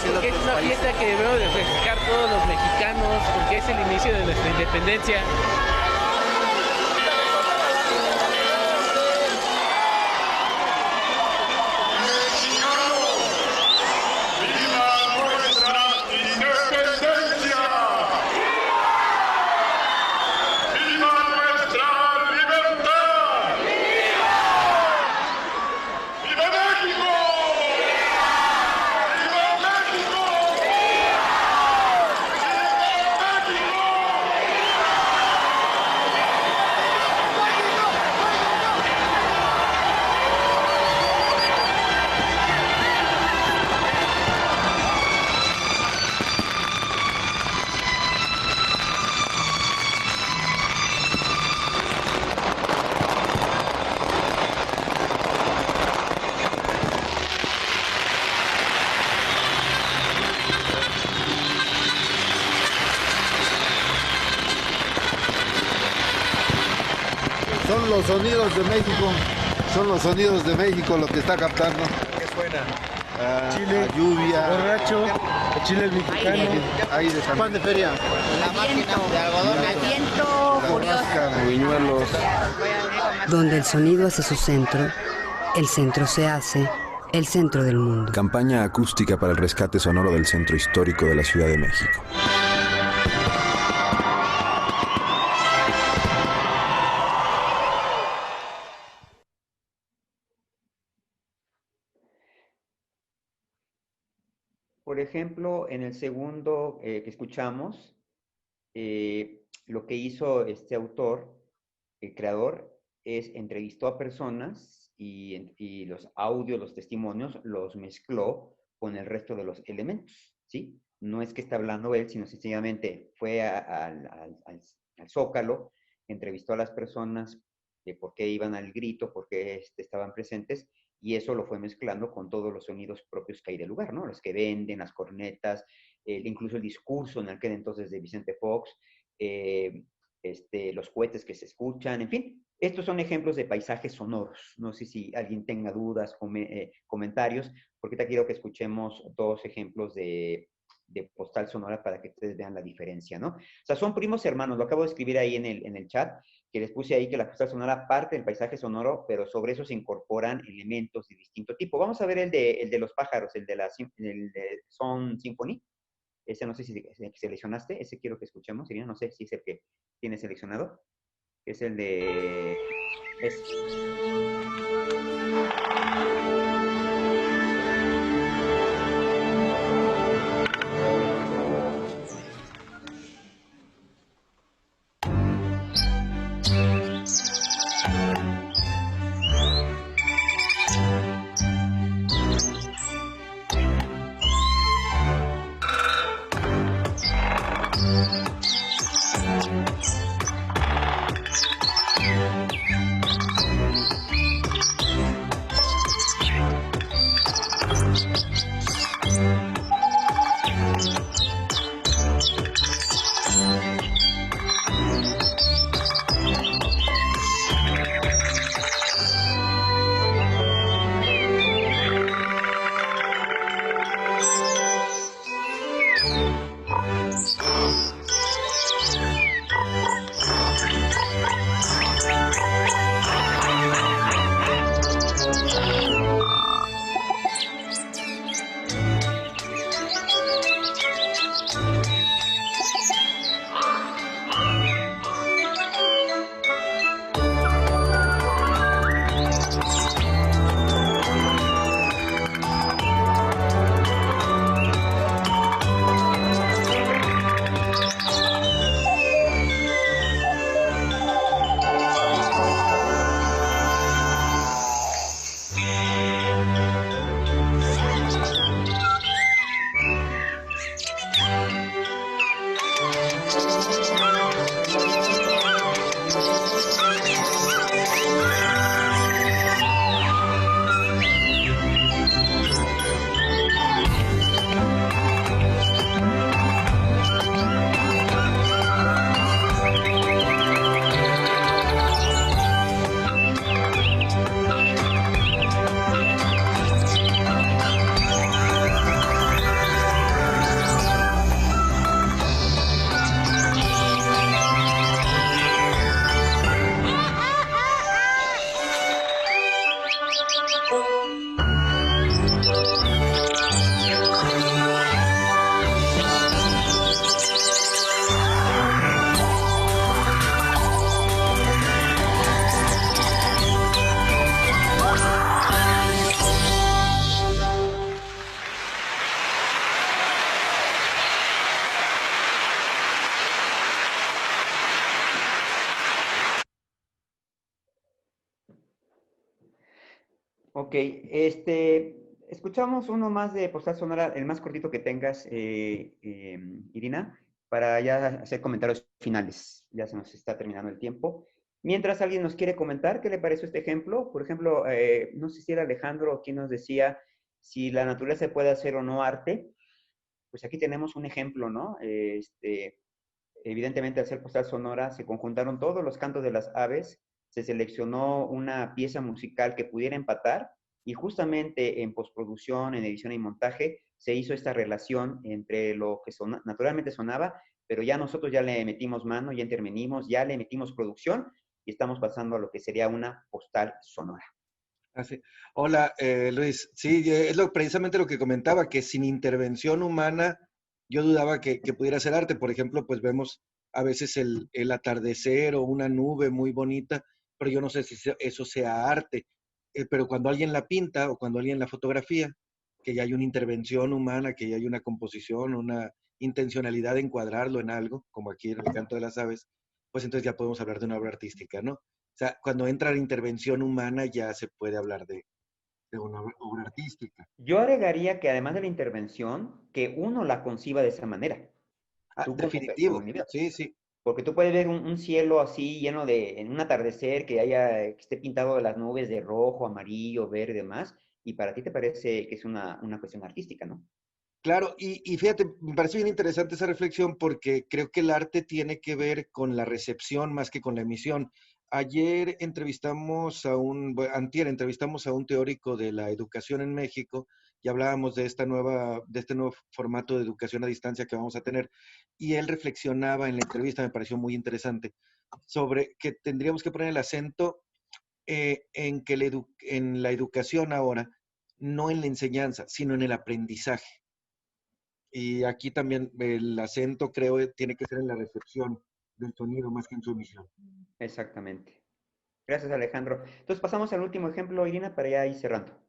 porque es una fiesta que debemos de festejar todos los mexicanos, porque es el inicio de nuestra independencia. Son los sonidos de México, son los sonidos de México lo que está captando. ¿Qué suena? Chile, lluvia, borracho, el chile mexicano, aire, pan de feria, La máquina de algodón, el viento furioso. viñuelos. Donde el sonido hace su centro, el centro se hace el centro del mundo. Campaña acústica para el rescate sonoro del centro histórico de la Ciudad de México. Por ejemplo, en el segundo que escuchamos, lo que hizo este autor, el creador, es entrevistó a personas y los audios, los testimonios, los mezcló con el resto de los elementos, ¿sí? No es que está hablando él, sino sencillamente fue al Zócalo, entrevistó a las personas de por qué iban al grito, por qué estaban presentes, y eso lo fue mezclando con todos los sonidos propios que hay del lugar, ¿no? Los que venden, las cornetas, incluso el discurso en aquel entonces de Vicente Fox, los cohetes que se escuchan, en fin. Estos son ejemplos de paisajes sonoros. No sé si alguien tenga dudas, comentarios, porque te quiero que escuchemos dos ejemplos de postal sonora para que ustedes vean la diferencia, ¿no? O sea, son primos hermanos. Lo acabo de escribir ahí en el chat, que les puse ahí que la postal sonora parte del paisaje sonoro, pero sobre eso se incorporan elementos de distinto tipo. Vamos a ver el de los pájaros, el de Sound Symphony. Ese no sé si seleccionaste, ese quiero que escuchemos. Irina, no sé si es el que tienes seleccionado. Es el de... Ok, escuchamos uno más de postal sonora, el más cortito que tengas, Irina, para ya hacer comentarios finales. Ya se nos está terminando el tiempo. Mientras alguien nos quiere comentar, ¿qué le pareció este ejemplo? Por ejemplo, no sé si era Alejandro quien nos decía si la naturaleza puede hacer o no arte. Pues aquí tenemos un ejemplo, ¿no? Evidentemente, al ser postal sonora, se conjuntaron todos los cantos de las aves, se seleccionó una pieza musical que pudiera empatar y justamente en postproducción, en edición y montaje, se hizo esta relación entre lo que naturalmente sonaba, pero ya nosotros ya le metimos mano, ya intervenimos, ya le metimos producción y estamos pasando a lo que sería una postal sonora. Ah, sí. Hola, Luis. Sí, es precisamente lo que comentaba, que sin intervención humana yo dudaba que pudiera ser arte. Por ejemplo, pues vemos a veces el atardecer o una nube muy bonita, pero yo no sé si eso sea arte. Pero cuando alguien la pinta o cuando alguien la fotografía, que ya hay una intervención humana, que ya hay una composición, una intencionalidad de encuadrarlo en algo, como aquí en el canto de las aves, pues entonces ya podemos hablar de una obra artística, ¿no? O sea, cuando entra la intervención humana ya se puede hablar de una obra artística. Yo agregaría que además de la intervención, que uno la conciba de esa manera. Ah, definitivo, sí, sí. Porque tú puedes ver un cielo así lleno en un atardecer que esté pintado de las nubes de rojo, amarillo, verde y demás, y para ti te parece que es una cuestión artística, ¿no? Claro, y fíjate, me parece bien interesante esa reflexión porque creo que el arte tiene que ver con la recepción más que con la emisión. Antier entrevistamos a un teórico de la educación en México y hablábamos de este nuevo formato de educación a distancia que vamos a tener. Y él reflexionaba en la entrevista, me pareció muy interesante, sobre que tendríamos que poner el acento en que en la educación ahora, no en la enseñanza, sino en el aprendizaje. Y aquí también el acento, creo, tiene que ser en la recepción del sonido más que en su emisión. Exactamente. Gracias, Alejandro. Entonces pasamos al último ejemplo, Irina, para ya ir cerrando.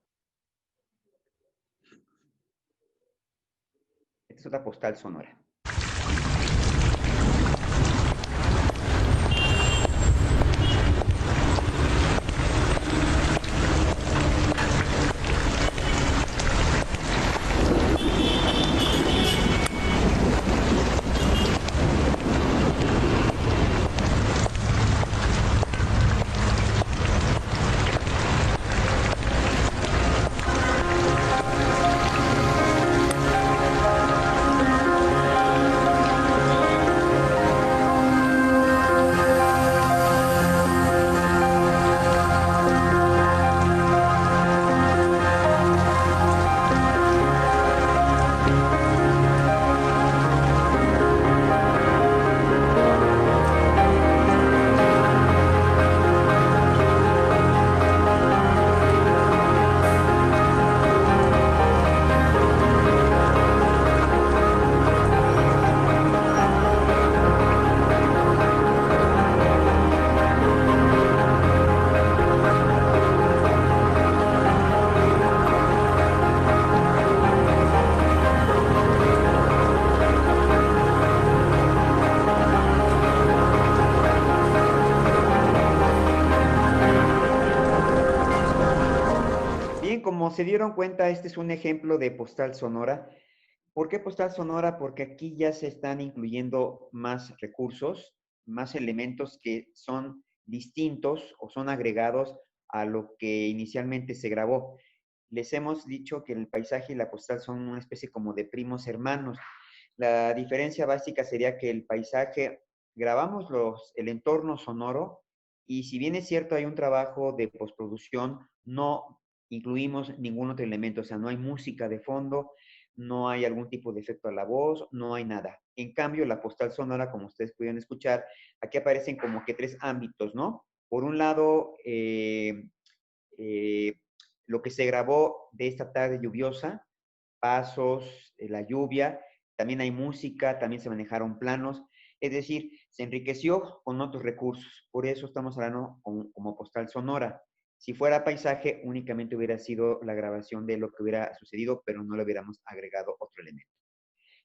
Esta es otra postal sonora. Como se dieron cuenta, este es un ejemplo de postal sonora. ¿Por qué postal sonora? Porque aquí ya se están incluyendo más recursos, más elementos que son distintos o son agregados a lo que inicialmente se grabó. Les hemos dicho que el paisaje y la postal son una especie como de primos hermanos. La diferencia básica sería que el paisaje, grabamos el entorno sonoro y si bien es cierto hay un trabajo de postproducción, no incluimos ningún otro elemento, o sea, no hay música de fondo, no hay algún tipo de efecto a la voz, no hay nada. En cambio, la postal sonora, como ustedes pudieron escuchar, aquí aparecen como que tres ámbitos, ¿no? Por un lado, lo que se grabó de esta tarde lluviosa, pasos, la lluvia, también hay música, también se manejaron planos, es decir, se enriqueció con otros recursos, por eso estamos hablando como postal sonora. Si fuera paisaje, únicamente hubiera sido la grabación de lo que hubiera sucedido, pero no le hubiéramos agregado otro elemento.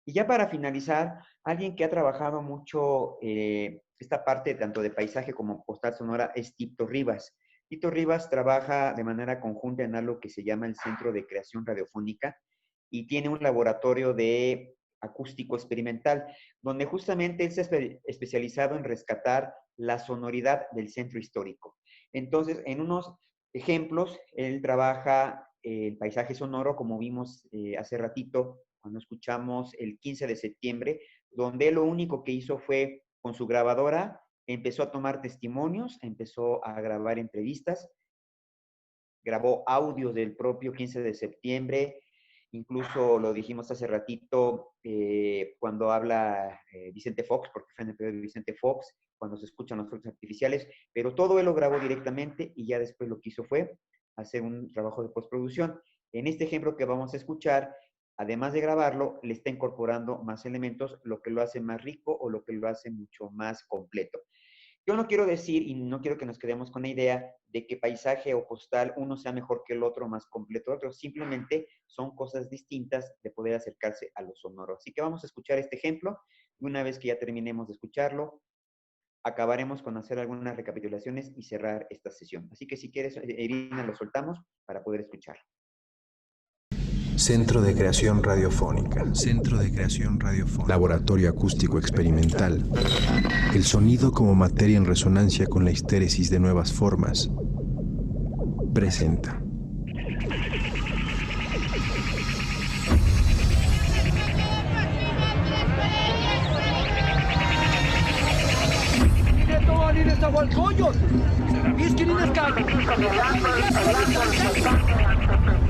Y ya para finalizar, alguien que ha trabajado mucho esta parte tanto de paisaje como postal sonora es Tito Rivas. Tito Rivas trabaja de manera conjunta en algo que se llama el Centro de Creación Radiofónica y tiene un laboratorio de acústico experimental, donde justamente él se ha especializado en rescatar la sonoridad del centro histórico. Entonces, en unos ejemplos, él trabaja el paisaje sonoro, como vimos hace ratito, cuando escuchamos el 15 de septiembre, donde él lo único que hizo fue, con su grabadora, empezó a tomar testimonios, empezó a grabar entrevistas, grabó audios del propio 15 de septiembre, incluso lo dijimos hace ratito, cuando habla Vicente Fox, porque fue en el periodo de Vicente Fox, cuando se escuchan los fuegos artificiales, pero todo él lo grabó directamente y ya después lo que hizo fue hacer un trabajo de postproducción. En este ejemplo que vamos a escuchar, además de grabarlo, le está incorporando más elementos, lo que lo hace más rico o lo que lo hace mucho más completo. Yo no quiero decir, y no quiero que nos quedemos con la idea de que paisaje o postal uno sea mejor que el otro, más completo que el otro. Simplemente son cosas distintas de poder acercarse a lo sonoro. Así que vamos a escuchar este ejemplo. Y una vez que ya terminemos de escucharlo, acabaremos con hacer algunas recapitulaciones y cerrar esta sesión. Así que si quieres, Irina, lo soltamos para poder escucharlo. Centro de Creación Radiofónica. Centro de Creación Radiofónica. Laboratorio Acústico Experimental. El sonido como materia en resonancia con la histéresis de nuevas formas. Presenta.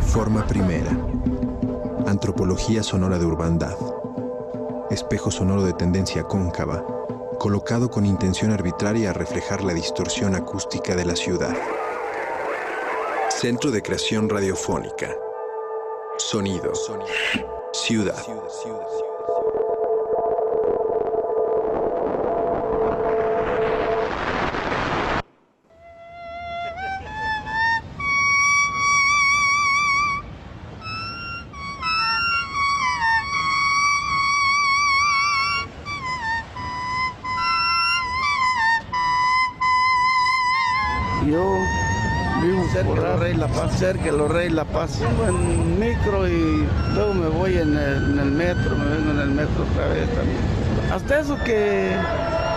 Forma primera. Antropología sonora de urbandad. Espejo sonoro de tendencia cóncava, colocado con intención arbitraria a reflejar la distorsión acústica de la ciudad. Centro de Creación Radiofónica. Sonido. Ciudad. Yo vivo por Rey La Paz, cerca de los Rey La Paz. Vengo en micro y luego me voy en el metro, me vengo en el metro otra vez también. Hasta eso que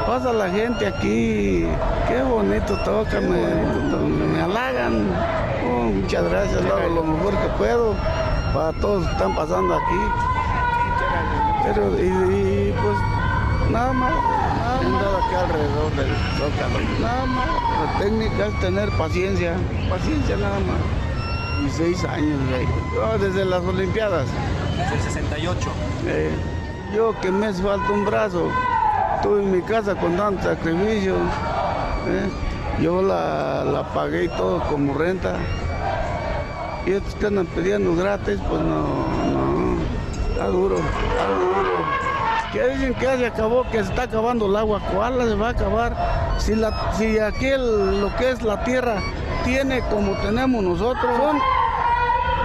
pasa la gente aquí, qué bonito toca, me halagan. Oh, muchas gracias, lo hago lo mejor que puedo para todos que están pasando aquí. Pero y pues nada más. Andado aquí alrededor del Zócalo. Nada más, la técnica es tener paciencia nada más. 16 años, desde las Olimpiadas. Desde el 68. Yo que me hace falta un brazo, estuve en mi casa con tanto sacrificio. Yo la pagué y todo como renta. Y estos que andan pidiendo gratis, pues no, está duro. Que dicen que ya se acabó, que se está acabando el agua. ¿Cuál se va a acabar? Si aquí lo que es la tierra tiene como tenemos nosotros, son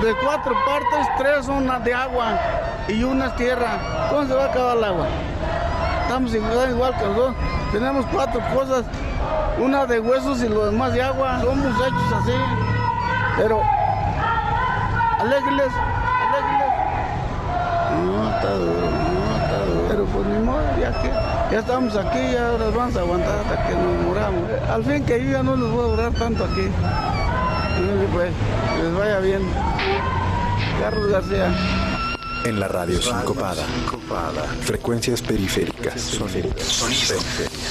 de 4 partes, 3 son de agua y una es tierra. ¿Cómo se va a acabar el agua? Estamos igual que los dos. Tenemos 4 cosas, una de huesos y lo demás de agua. Somos hechos así. Pero alegres. No, está duro. Pero pues ni modo, ya estamos aquí, ya ahora vamos a aguantar hasta que nos muramos. Al fin que yo ya no les voy a durar tanto aquí. Pues, les vaya bien. Carlos García. En la radio sincopada. Frecuencias periféricas. Sonido.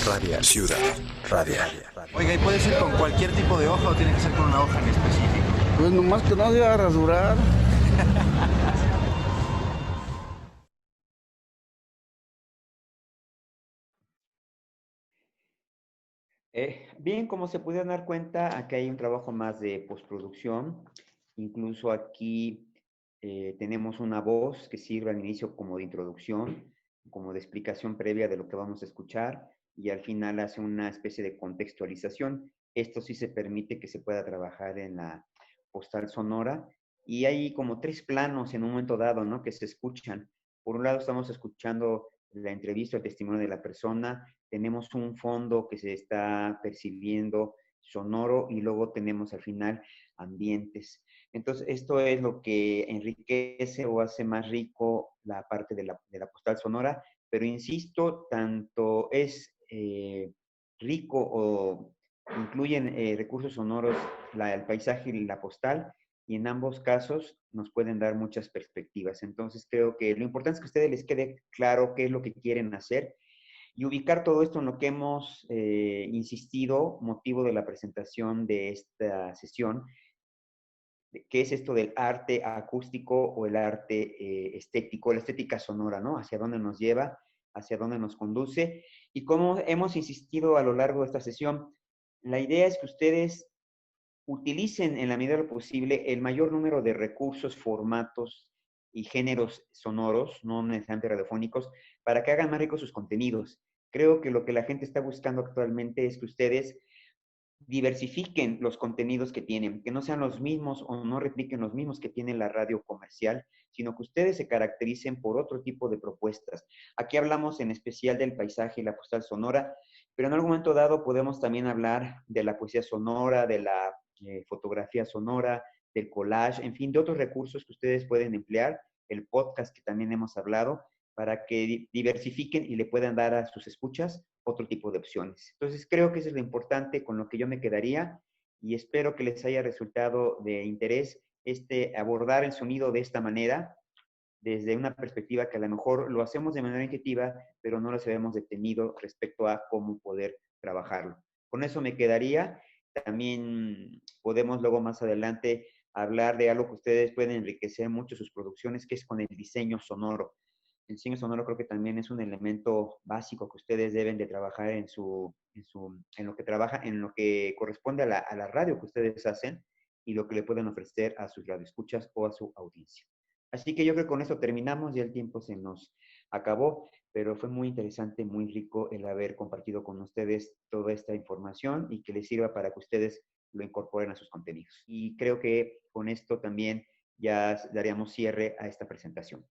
Radial. Ciudad. Radial. Oiga, ¿y puede ser con cualquier tipo de hoja o tiene que ser con una hoja en específico? Pues nomás que no se va a rasurar. Bien, como se pudieron dar cuenta, aquí hay un trabajo más de postproducción. Incluso aquí tenemos una voz que sirve al inicio como de introducción, como de explicación previa de lo que vamos a escuchar, y al final hace una especie de contextualización. Esto sí se permite que se pueda trabajar en la postal sonora. Y hay como 3 planos en un momento dado, ¿no?, que se escuchan. Por un lado estamos escuchando la entrevista, el testimonio de la persona. Tenemos un fondo que se está percibiendo sonoro y luego tenemos al final ambientes. Entonces, esto es lo que enriquece o hace más rico la parte de la postal sonora, pero insisto, tanto es rico o incluyen recursos sonoros el paisaje y la postal, y en ambos casos nos pueden dar muchas perspectivas. Entonces, creo que lo importante es que a ustedes les quede claro qué es lo que quieren hacer y ubicar todo esto en lo que hemos insistido, motivo de la presentación de esta sesión, que es esto del arte acústico o el arte estético, la estética sonora, ¿no? Hacia dónde nos lleva, hacia dónde nos conduce. Y como hemos insistido a lo largo de esta sesión, la idea es que ustedes utilicen en la medida de lo posible el mayor número de recursos, formatos y géneros sonoros, no necesariamente radiofónicos, para que hagan más ricos sus contenidos. Creo que lo que la gente está buscando actualmente es que ustedes diversifiquen los contenidos que tienen, que no sean los mismos o no repliquen los mismos que tiene la radio comercial, sino que ustedes se caractericen por otro tipo de propuestas. Aquí hablamos en especial del paisaje y la postal sonora, pero en algún momento dado podemos también hablar de la poesía sonora, de la fotografía sonora, del collage, en fin, de otros recursos que ustedes pueden emplear, el podcast que también hemos hablado, para que diversifiquen y le puedan dar a sus escuchas otro tipo de opciones. Entonces, creo que eso es lo importante con lo que yo me quedaría y espero que les haya resultado de interés abordar el sonido de esta manera, desde una perspectiva que a lo mejor lo hacemos de manera intuitiva, pero no lo habíamos detenido respecto a cómo poder trabajarlo. Con eso me quedaría. También podemos luego más adelante hablar de algo que ustedes pueden enriquecer mucho sus producciones, que es con el diseño sonoro. El diseño sonoro creo que también es un elemento básico que ustedes deben de trabajar en lo que trabaja, en lo que corresponde a la radio que ustedes hacen y lo que le pueden ofrecer a sus radioescuchas o a su audiencia. Así que yo creo que con esto terminamos, ya el tiempo se nos acabó, pero fue muy interesante, muy rico el haber compartido con ustedes toda esta información y que les sirva para que ustedes lo incorporen a sus contenidos. Y creo que con esto también ya daríamos cierre a esta presentación.